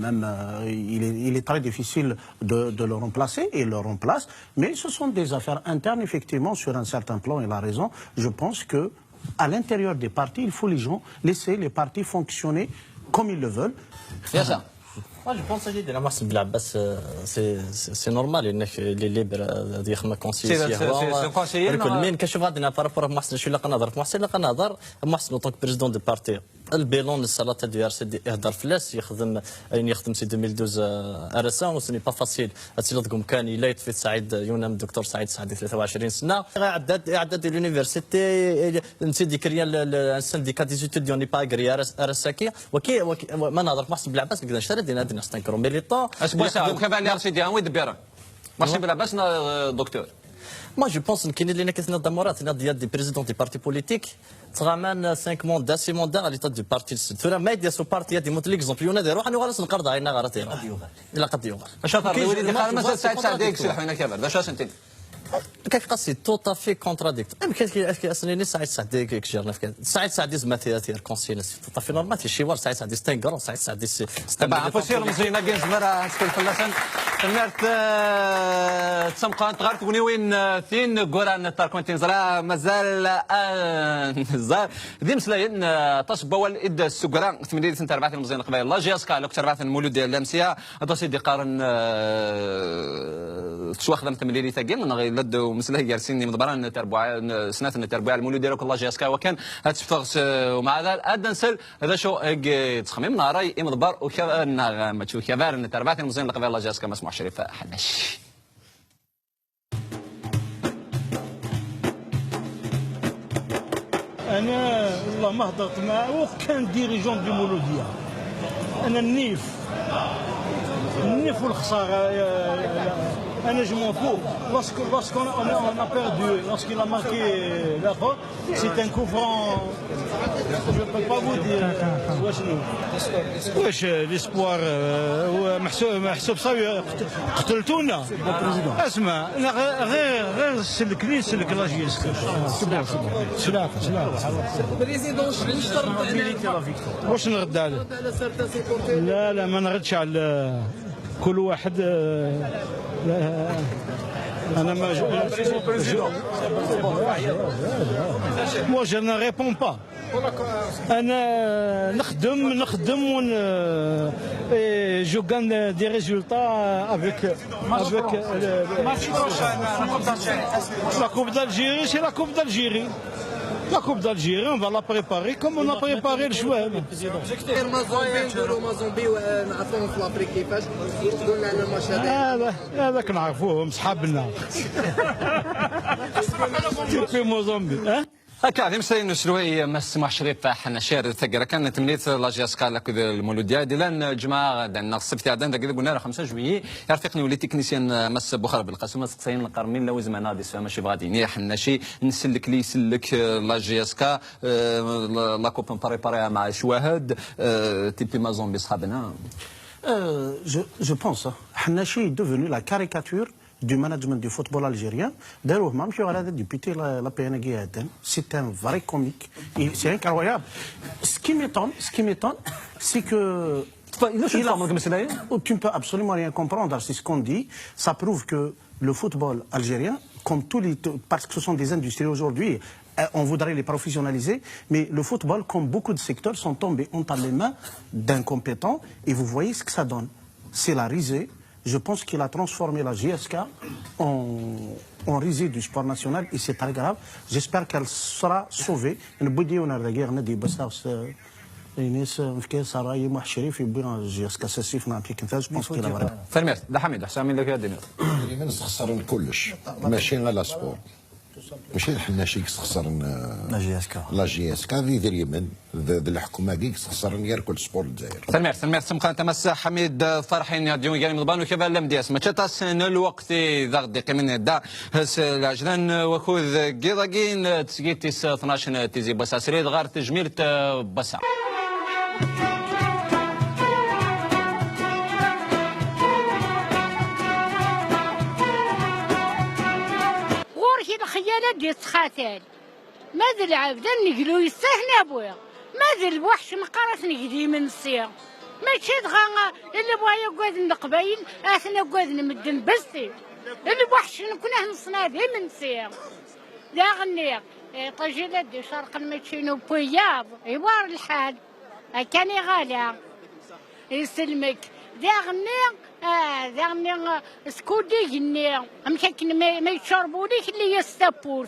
même il est très difficile de le remplacer et il le remplace. Mais ce sont des affaires internes, effectivement, sur un certain plan, il a raison. Je pense que à l'intérieur des partis, il faut laisser les partis fonctionner comme ils le veulent. C'est ça. Moi, je pense que la Mohsen Belabas, c'est normal. Il est libre de dire ma conseiller. C'est conseiller. Mais qu'est-ce que je veux dire par rapport à Mohsen? Je suis là quand Nadar. Mohsen en tant que président du parti. البيلون الصلاة ديال RCD يهدر فلاس يخدم سي 2012 RSA و سني با فاسيل تسلطكم كان يلايت في سعيد يونام الدكتور سعيد سعدي 23 سنة اعداد لونيفرسيتي نسيدي كريان السنديكا دي ستوديون ني با اغري RSA كي ما نهضر محسن بالعباس نقدر نشتري دينا نستنكرو ميليطون اسكو سا كيفان RCD وين دبيرا محسن بالعباس دكتور Moi, je pense qu'il y a des présidents des partis politiques. Tu ramènes 5 mandats, 6 mandats à l'état du parti. Tu ramènes des sous-partis, il y a des mots l'exemple. Il y en a des gens qui ont des cartes à une arrêté. Il a قد يوغر. كيف قصدي تو تافي كونتراديكت كيف اصلا سعيد سعدي كيجرنا في سعيد سعدي زعما ثياتير كونسيلس تو تافي نورمال شي وار سعيد سعدي ستان كرون سعيد سعدي تبع فوسير مزينه كاين زمرا سكول فلاسن تمرت تسمقان تغارت وني وين ثين قران تاركونتين زرا مازال زار ديم سلاين تصب الاد السكران 8 سنه 4 مزيان قبيل الله جاسكا لوك 4 المولود ديال لامسيه هذا سيدي قارن تسوا خدمت مليلي ثاقي من لد ومسله جالسين مدبران تربع سنات تربع المولود ديالك الله جاسكا وكان هتفغس ومع ذلك ادنسل هذا شو تخميم نهاري مدبر وكان ما تشوف كبار تربع مزيان قبيل الله جاسكا ما اسمع شريف حنش انا والله ما هضرت معاه وكان ديريجون دي مولوديه انا النيف والخساره انا جو m'en fous lorsqu'on a perdu lorsqu'il a marqué la faute c'est un coup franc je peux pas vous dire واش ليسبوار محسوب صاوي قتلتونا اسمع غير سلكني سلك لاجيس سلاك واش نرد عليه لا ما نردش على كل واحد انا ما moi je ne réponds pas انا نخدم جو gagne des résultats avec la coupe d'Algérie c'est la coupe d'Algérie La Coupe d'Algérie, on va la préparer comme on a préparé le Choueb. هذاك نعرفوهم صحابنا. في موزمبيق. هكا غير مساين نسلوي ما سمح شريف حنا شارع ثقرة كان تمنيت لاجياس قال لك المولوديه ديال جماعه عندنا الصيف عندنا كذا قلنا 5 جويي يرفقني ولي تكنيسيان مس بخار بالقسم سقسين القرمين لو زعما ناضي ماشي بغادي حنا شي نسلك لي يسلك لاجياسكا لا كوب بريباريها مع شواهد تيبي ما زومبي صحابنا je pense حنا شي devenu la caricature du management du football algérien. D'ailleurs, même si on a député la PNG, c'est un vrai comique. C'est incroyable. Ce qui m'étonne, c'est que tu ne peux absolument rien comprendre. C'est ce qu'on dit. Ça prouve que le football algérien, comme tous les, parce que ce sont des industries aujourd'hui, on voudrait les professionnaliser, mais le football, comme beaucoup de secteurs, sont tombés entre les mains d'incompétents. Et vous voyez ce que ça donne. C'est la risée. Je pense qu'il a transformé la GSK en risée du sport national et c'est très grave. J'espère qu'elle sera sauvée. الناس مفكر سراي محشري في بين جيسكا ساسيف نعطي كنتاج بونس كي لا فرميت لا حميد حسامي لك يا دينار تخسر كلش ماشي غير لا سبور ماشي حنا شي خسرن لا جي اس كا ذي اليمن الحكومه كي خسرن يركل سبور الجزائر سلمير سمخان تمس حميد فرحين ديون قال مضبان وكيف لم دياس ما تاس الوقت ذا غدي من دا هس العجلان وخذ قيضاقين تسقيتيس 12 تيزي بس سريد غار تجميل بسا الخيالات ديال السخاتال ماذا العبد نقلو يستهنى بويا ماذا الوحش مقارس نقدي من الصيام ماشي دغا اللي بغا يقعد القبايل اثنا قعد نمدن بستي الوحش نكون نصنع به من الصيام لا غني طجلات دي شرق المتشينو بوياب يوار الحال كان غالي يسلمك داغني سكودي جني مشاكل ما يشربوليش اللي يستبور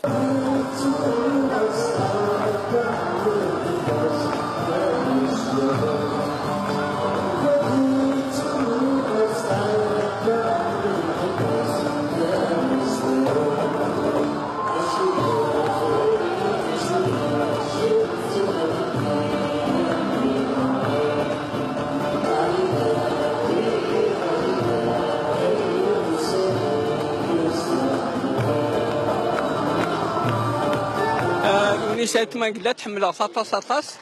سيت مانكلا تحملها ساطاس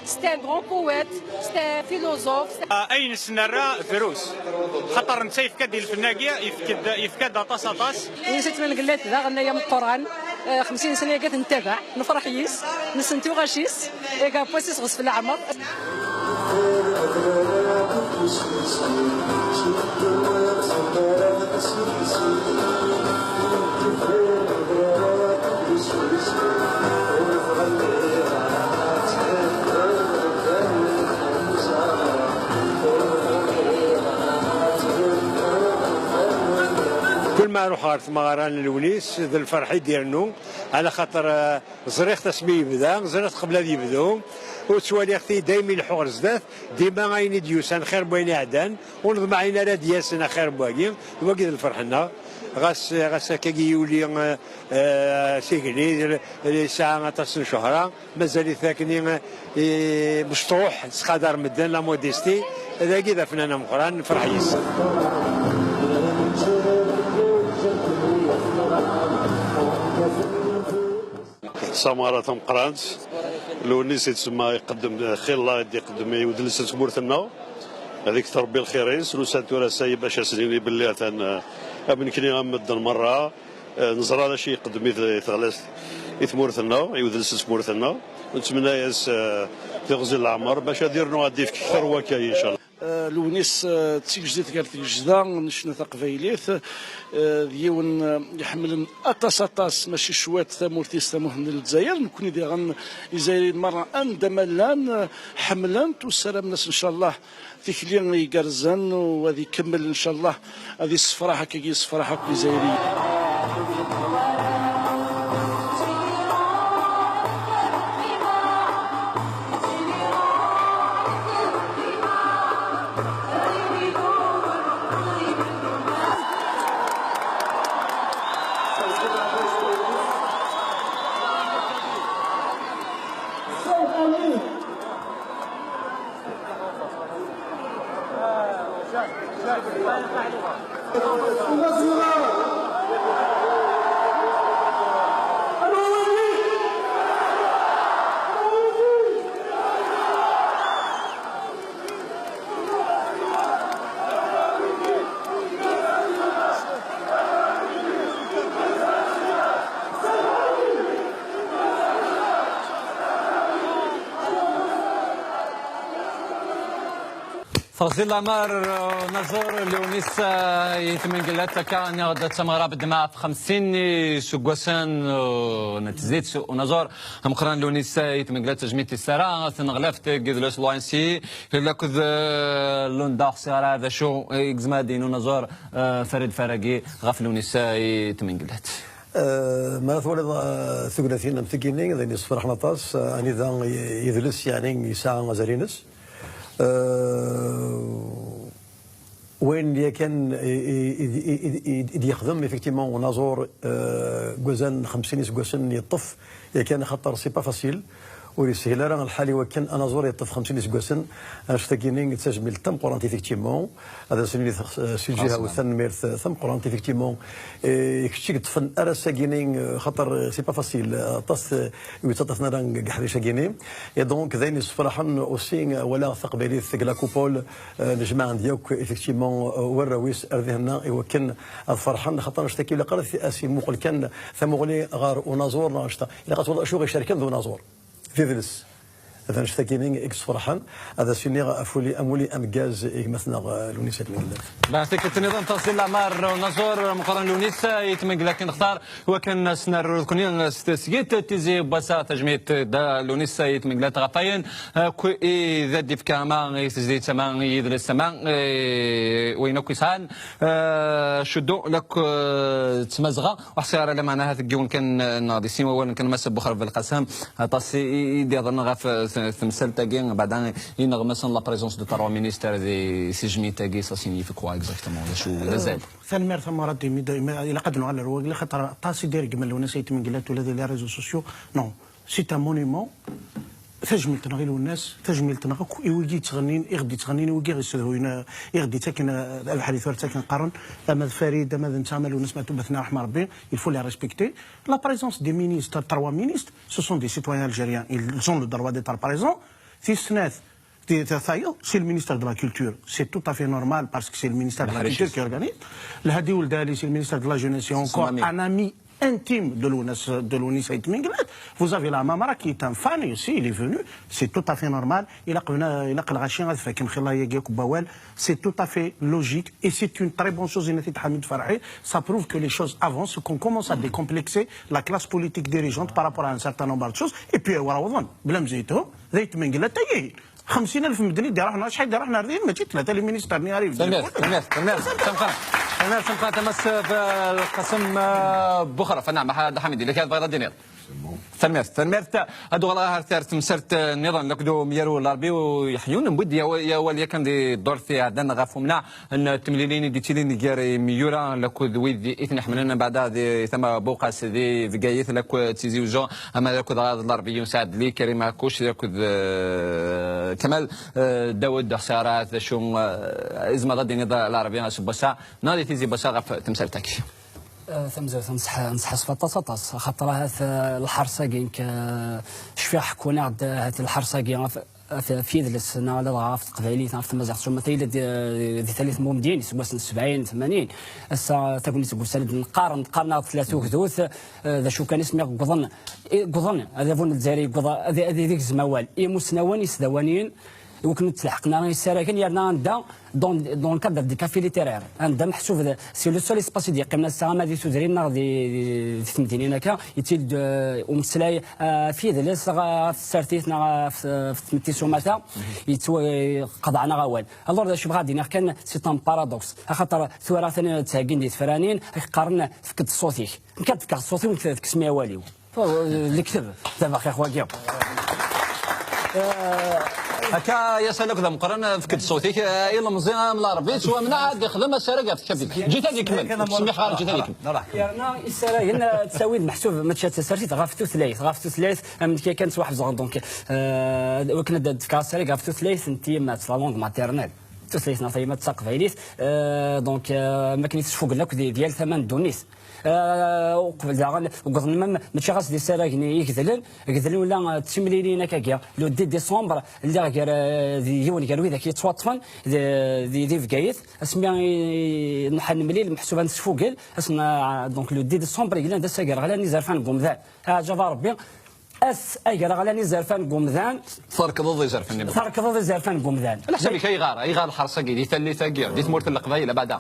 سي ان غران بويت سي فيلوزوف اين سنرا فيروس خاطر نتا يفكاد الفناقيه يفكاد طاس سيت مانكلا ذا غنايا من القران 50 سنه قاعد نتابع نفرح يس نسنتو غاشيس كا بوسيس غصف العمر كل ما نروح غارت مغاران الونيس ذا الفرح ديالنا على خاطر زريخ تسمي يبدا زريخ قبل هذا يبدو وتسوالي اختي دايما الحور زدات ديما غاين ديوسان خير بوين عدان ونظم عينا لا دياسنا خير بواقي وقيد الفرحنا غاس كي يولي سيكني ساعه تصل شهره مازال ثاكني باش تروح تقدر مدان لا موديستي هذا كذا فنانه مقران فرح يس سمارة مقرانت لو نسيت تسمى يقدم خير الله يقدم يودلس سمورتنا هذيك تربي الخيرين سلوسات وراساي باش سنين باللي ابن كني غمد المره نزرى هذا شيء يقدم يثغلس يثمورتنا يودلس سمورتنا ونتمنى ياس تغزي العمر باش ديرنا غادي في اكثر وكاي ان شاء الله لونيس تيجديت قالت الجدا نشنا تقبايليث ديون يحمل اطاس ماشي شوات ثمورتيس ثموهن للجزائر نكون ديغن الجزائريين مره اندملان حملان والسلام الناس ان شاء الله تكلين يقرزن وهذه يكمل ان شاء الله هذه الصفراحه كي الصفراحه الجزائريه فصيل الأمر نزور لونيس يتمن قلت كان يغدى تمغرا بالدماء في 50 سوغوسان نتزيد ونزور هم قران لونيس يتمن قلت تجميت السراء ثنغلفت قدلوس لوانسي إلا كذ لون داخ سيارة هذا شو إكزمادين ونزور فريد فرقي غاف لونيس يتمن قلت ما ثولد ثقلتين متكينين ذي نصفر حنطاس أني ذا يدلس يعني يساعة مزارينس وين كان يخدم افكتيمون ونازور كوزان 50 كوزان يطف كان خاطر سي با فاسيل وريسهل راه الحالي وكان انا زور يطف 50 كوسن اشتاكينين تسجمل تم قرانت افكتيمون هذا سنين سجلها وثن ميرث ثم قرانت افكتيمون يكشيك تفن ارساكينين خاطر سي با فاسيل طاس يتطفنا رانغ حريشاكيني اي دونك ذين فرحان اوسي ولا ثقبيلي ثق لا كوبول نجمع ديالك افكتيمون وراويس ارذهنا وكان فرحان خاطر نشتكي ولا قرات اسي موقل كان ثمغلي غار ونازور ناشطه الا قالت شو غير شركه ذو نازور في فيلس هذا نشتاكينين اكس فرحان هذا سيني افولي امولي امكاز مثلا لونيسات من بعثك النظام تفصيل الاعمار ونزور مقارنه لونيس يتمنى لكن اختار وكان سنر كونين سيت تيزي بسا تجميت دا لونيس يتمنى تغفاين كوي ذا ديف كاما يسجد سما يدرس سما وينك يسان شدو لك تمزغه وحسير على معناها ثقون كان ناضي سيما ولا كان مسب بخر في القسم طاسي يدي ظن غاف تمثال تاكي بعدا ينغ مثلا لا بريزونس دو 3 مينيستير دي سيجمي تاكي سا سينيفي كوا اكزاكتومون شو لازال ثاني مير ثم رد الى قد على الرواق اللي خاطر طاسي دير قبل ونا سيت من قلات ولا لي ريزو سوسيو نو سي ان مونيمون تجميل تنغيل الناس تجميل تنغك يوجي تغنين يغدي تغنين ويجي يسوينا يغدي تاكن الحديث تاكن قرن اما فريد اما نتعامل ونسمع بثنا رحمه ربي il faut les respecter la présence des ministres 3 ministres ce sont des citoyens algériens ils ont le droit d'être présents في السنات c'est le ministère de la culture c'est tout à fait normal parce que c'est le ministère de la culture qui organise الهادي ولدالي c'est le ministère de la jeunesse et encore un ami intime de l'ONU Saïd Minglet. Vous avez la Mamara qui est un fan ici, il est venu, c'est tout à fait normal. C'est tout à fait logique et c'est une très bonne chose. Ça prouve que les choses avancent, qu'on commence à décomplexer la classe politique dirigeante par rapport à un certain nombre de choses. Et puis, 50,000 مدني دي رحنا شحال دي رحنا ردين ماشي 3 المينيستر نياري تمام تبقى تمس في القسم بخرى فنعم حميدي لك هذا بغيت الدنيا ثمرت هادو غلا تمسرت النظام لكدو ميرو الاربي ويحيون نبود يا وليا كان دي دور في عندنا غافو منع ان تمليلين دي تيلين جاري ميورا لكود ويدي اثني حملنا بعد دي ثم بوقاس دي فيغايث لك تيزي وجو اما لكود الاربي يساعد لي كريم كوش لكود كمال داود خسارات شو ازمه ضد النظام العربي بسا نادي تيزي بسا غاف تمسرتك ثمزة نصح صفطاس خاطر هذا الحرصاقين شفيع حكونا عند هذا الحرصاقين في ذا السنه ولا ضعف قبيلي في مزاح ثم تيلا دي ثالث مدين سواء 70 80 هسه تقول لي تقول سند نقارن 3 وثلث ذا شو كان اسمه قضن هذا فون الجزائري هذه ديك الزموال مسنوان يسدوانين وكنا تلحقنا السراكن يرنا ندا دون كادر دي كافي ليتيرير عندها محسوب سي لو سول اسباسي ديال قمنا الساعه ما دي سودرينا دي ثمتين هكا يتيد ومسلاي في ذلك سارتيتنا في ثمتي سوماتا قضعنا غوال الور شوف غادي كان سي طون بارادوكس خاطر ثورة ثاني تاكين دي تفرانين قارن فكت صوتي كتفك صوتي وكتفك سميه واليو اللي كتب دابا اخي خواكيا هكا يسالك ذا مقارنه فكت صوتيك الا مزيان من العربي سواء من عاد يخدم السرقه في كفيك جيت هذه كمل سمي خارج جيت هذه كمل يرنا السرايا تساوي محسوب ما تشات سرتي غافتو ثلاث من كي كانت واحد زغ دونك وكنا داد كاسري غافتو ثلاث انت ما تسالونغ ماتيرنال ثلاث ناطي ما تساق فايليس دونك ما كنيتش فوق لك ديال ثمن دونيس وقبل زعما وقضنا ماشي غاس دي سراكني يكذلن ولا تسمليلينا كاكيا لو دي ديسمبر اللي غير يوني قالوا ذاك يتواطفن دي فكايت اسمي نحن مليل محسوبه نسفوقل اسنا دونك لو دي ديسمبر قلنا دا ساكر غلا نزرفان قومذان جافا ربي ايغار غلا زرفان قومذان فرق ضد زرفان قومذان على حسابك يغار الحرصه دي ثلي ثاقير دي تمورت القبائل بعدا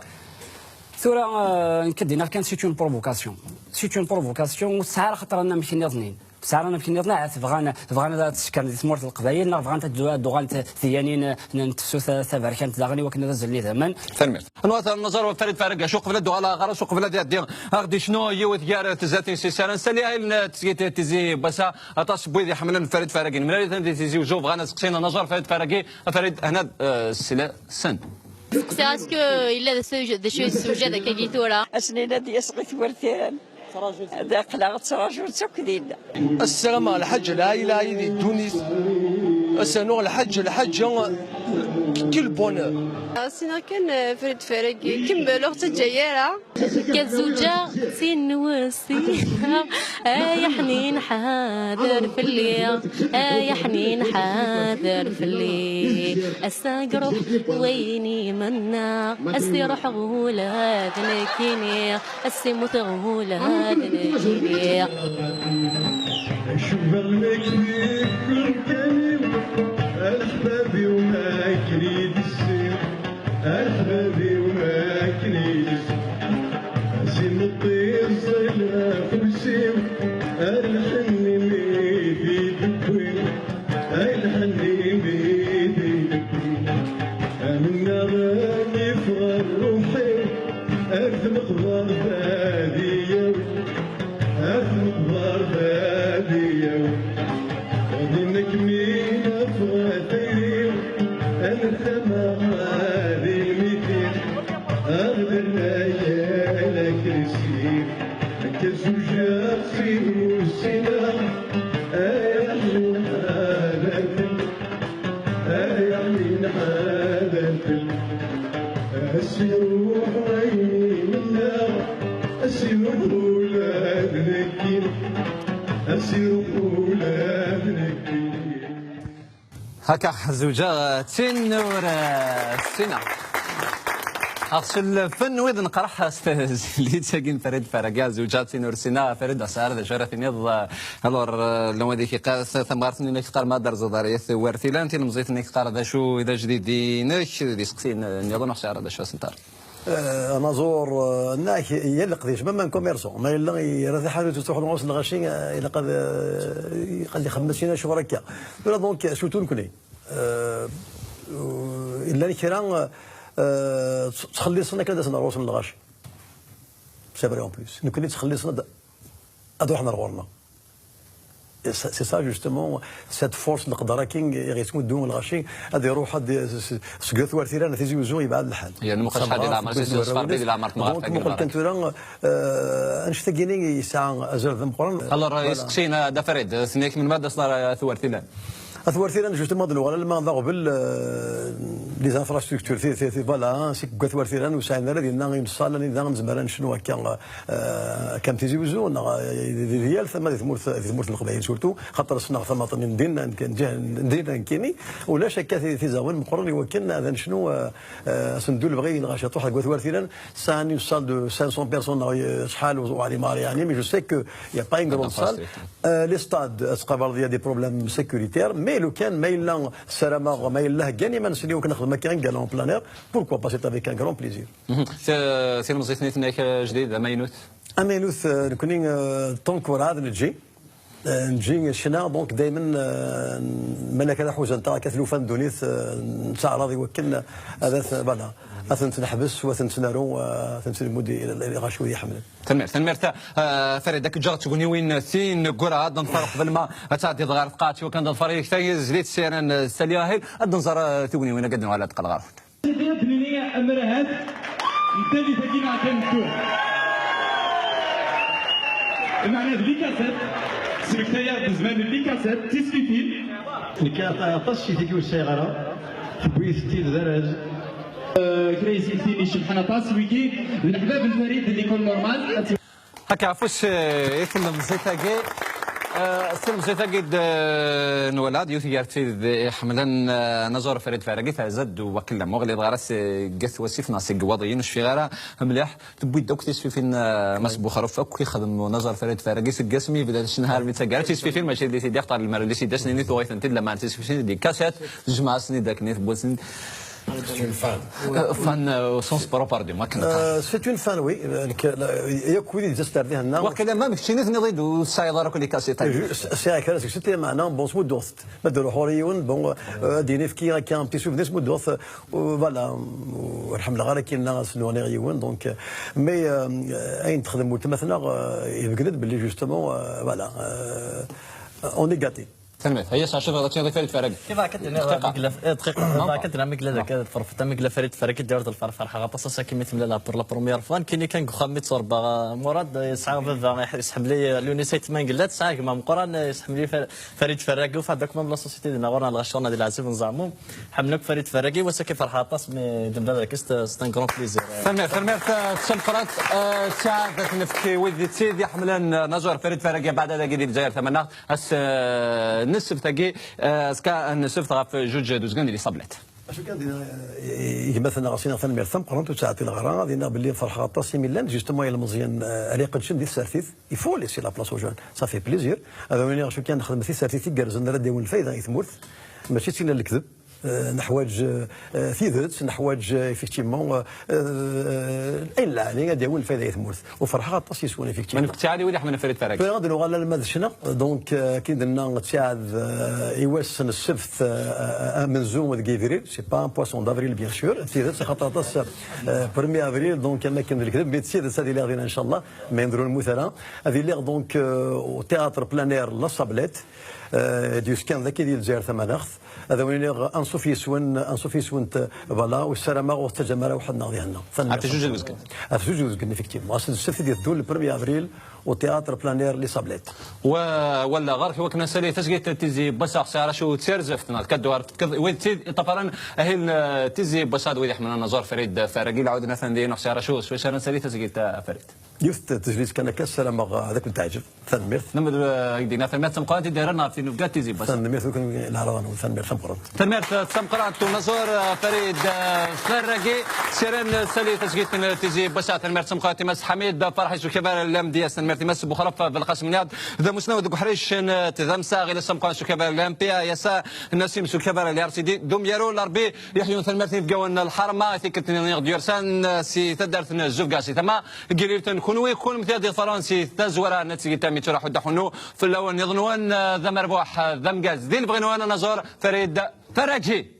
ثورة كدينا كان سيت اون بروفوكاسيون ساعه خاطر انا ماشي نظنين ساعه انا ماشي نظن بغانا تسكر تمورت القبائل بغانا دوغان ثيانين نتسو ثابر كانت داغني وكنا زلي ثمن ثمن نواصل النظر وفريد فارق شوق بلاد على غرا شوق بلاد ديال غدي شنو هي وثيار تزاتي سيسان سالي تزي بسا اطاس بويدي حملنا فريد فارق من تزي وجو بغانا سقسينا نظر فريد فارقي فريد هنا السلا سن سقسي اسكو الا ذا شو السوجه ذاك كي ثورة اسنينا دي اسقي ثورتين هذا قلاغ تراجل سكدين. السلام على الحج العائلة دي تونس. السنو الحج كل بونور. سينا كان فريد فريق كم لغة الجيارة كالزوجة سين وسي يا حنين حاضر في الليل يا حنين حاضر في الليل الساقرب ويني منا السيرح غولة ذنكيني السيموت غولة ذنكيني شوف المكتب كل كلمة الحبابي وما كريد السير الحبابي وما كريد سين الطير صيلها فوسيو الحني ميدي دكوين الحني ميدي دكوين من غاني فغر روحي أرث مقبار بادية أرث مقبار بادية ودينك مين أفغاتي أنا الثمام هذه الميتين أغدر لك رسيم كالزوجات في السلام أيحلين هذا الفيلم أيحلين هذا الفيلم أسيروح عيني منا أسيروح أولاد نكين أسيروح أولاد نكين هكا زوجة تنور سنة أغسل الفن وإذا نقرح أستاذ اللي تساقين فريد فرقا زوجة تنور سنة فريد أسعار ذا شرف نيض هلور لو هذيك قاس ثمارتني نك قال ما درز ضريث ورثيلا أنت المزيت نك قال ذا شو إذا جديد دينك دي سقسين نيض نحشار ذا شو سنتار انا زور ناك يلق ديش ما كوميرسون ما يلا يرثي حاجه تروح نغوص الغاشي الى قد لي 50 شهر هكا ولا دونك شوتو نكوني الا كيران تخلي صنا كذا نغوص الغاشي سي فري اون بليس نكوني تخلي صنا ادو حنا نغورنا سي سا جوستومون سيت فورس نقدر كين يغيسمو الدوم الغاشي هذا يروح هذا سكوث ورثيران في زوجو يبعد الحال يعني المخرج هذه العمر صفر ديال العمر دونك مقول كنت راه انشتاقيني ساعه ازر ذم قرن الله الرئيس قشينا دا فريد سنيك من ماده صار ثورثيلان ثورثيلان جوستومون دلوغ ما نضرب لي زانفراستركتور في فوالا سي ثورثيلان وسعنا ديالنا غنصال نظام زمران شنو هكا كان تيزي وزون ديال ثم ثمورت القبائل سورتو خاطر صنع ثم ندير كيني ولا شك في زاوين مقرن وكان هذا شنو صندوق بغي نغاشط واحد ثورثيلان سان يوصل دو 500 بيرسون شحال وعلي ماري يعني مي جو سي كو يا با ان غرون سال لي ستاد اسقابر ديال دي بروبليم سيكوريتير مي لو كان ما الا السلامه ما الا كاني ما نسليو كنخدم كان كالون بلانير بوركوا با سيت افيك ان غرون بليزير سي المزيت نيتناك جديد ماينوت امينوث نكوني طونكور هذا نجي شنا دونك دائما ملك هذا حوزه نتاع كثلوفان دونيث نتاع راضي وكلنا هذا فوالا اثنت نحبس واثنت نارو اثنت المدي الى غاشوي يحمل تنمر فريد داك جات تقولي وين ثين قرا نفرق قبل ما تعدي ضغار قاتي وكان الفريق ثاني زيد سيران السلياهي النظر تقولي وين قدنا على تقل غارفت الدنيا امرهات نتالي تجينا كنتو معناه ديكاسات سمكتايا بزمان ديكاسات تسكيتين نكا طشي تيكو السيغره تبويث تيل درج كريسي تيني شبحنا باس ويكي الحباب الفريد اللي يكون نورمال هكا عفوش يثم زيتاكي سلم زيتاكي نولاد يوثي يرتي حملا نزور فريد فارقي فازد وكل مغلي غارس قث وسيف ناسي قواضيين في غاره مليح تبوي دوك تسفي فين مسبو خرف كي خدم نزور فريد فارقي سقسمي بدا النهار متسقال تسفي فين ماشي دي سيدي يختار المره اللي سيدي سنين تويث انت لما تسفي فين دي كاسات جمعه سنين داك نيت بوسن C'est une fan. Fan au sens propre du machin. C'est une fan, oui. يكوي تسترديه لنا. وكذا ما مشينا نضيد والسايدر كل كاسيت. سي هكا سيتي معنا بون سمو دوث. بدلوا حوريون بون ديني في كي ان بي سوف نسمو دوث فوالا ورحم الله غير كاين سنو نيون دونك مي اين تخدم مثلا يبقى باللي جوستومون فوالا اون اي غاتي. تنميت هي شوف هذا فريد فراقي كيف دقيقة كنت نعمل ذاك الفرفة مقلا فريد فراقي دارت الفرحة غطاس كيما تملا لا بور لا بروميير فان كاين كان خامي تصربا مراد يسعى يسحب لي لونيسيت ما قلات ساعه كما مقران يسحب لي فريد فراقي وفي هذاك من لا سوسيتي ديالنا غورنا الغشونه ديال العزيز نزعمو حملك فريد فراقي وساكي فرحة طاس مي دم ذاك ست ان كرون بليزير تنميت تشمقرات ساعه نفكي ودي تسيدي حملان نجار فريد فراقي بعد هذا قديم الجزائر ثمنى نسف تاكي سكا نسف في جوج دوزكان اللي صبلت اش كان مثلا غاسينا ثاني ثم قرنت وساعتي الغرا غادينا باللي فرحه طاسي ميلان جوستومون الى مزيان ريق تشم ديال السارتيث يفو ليسي لا بلاص وجون صافي بليزير هذا وين شو كان نخدم في السارتيث كارزنا راه ديال الفايده يثمرت ماشي سينا الكذب نحواج ثيذت نحواج افكتيمون الا يعني ديال الفايده يثمرت وفرحه طاسي سوون افكتيمون من كنت عادي ولا حملنا فريد فراقي فغادي نغال ما شنا دونك كي درنا تساعد يواسن السبت من زوم كيفريل سي با ان بواسون دافريل بيان سور ثيذت خاطر طاس 1 افريل دونك ما كان الكذب مي تسيد هذه اللي غادينا ان شاء الله ما نديروا المثالة هذه اللي دونك تياتر بلانير لا صابليت ديوسكان ذاك ديال الجزائر ثمانخ هذا وين انصوفي سون فوالا والسلامه والتجمل وحدنا غادي هنا في جوج دوزكان في جوج دوزكان افكتيفمون السبت ديال الدول 1 افريل وتياتر بلانير لي صابليت ولا غير هو كنا سالي تسقيت تيزي بصاق ساره شو تسرزفتنا كدوار وين طبعا اهل تيزي بصاد ويدي حملنا نزار فريد فراقي عاودنا ثندين ساره شو سويش انا سالي تسقيت فريد يوث تجليس كان كاس سلامه هذاك نتاعجب ثنميرث نمد يدينا ثنميرث تمقرات دايرنا في نفقات تيزي بس ثنميرث وكان العرضان وثنميرث تمقرات ثنميرث تمقرات ونزور فريد فراقي سيرين سالي تسقيت تيزي بس ثنميرث تمقرات مس حميد فرحي شو كبار اللام ديال ثنميرث مس بخرف بالقسم نياد ذا مسنود بحريش تذم ساغي لسمقان شو كبار الامبيا يسا النسيم شو كبار الار سي دي دوم يارو الاربي يحيون ثنميرث يبقاون الحرمه ثيكت ديورسان سي تدرت الزوكاسي تما قليل كونوي كون مثال فرنسي تزورا نتيجه تامي تروح ودحنو في الاول يظنون ذا مربوح ذا مقاز ذي اللي بغينا نزور فريد فراقي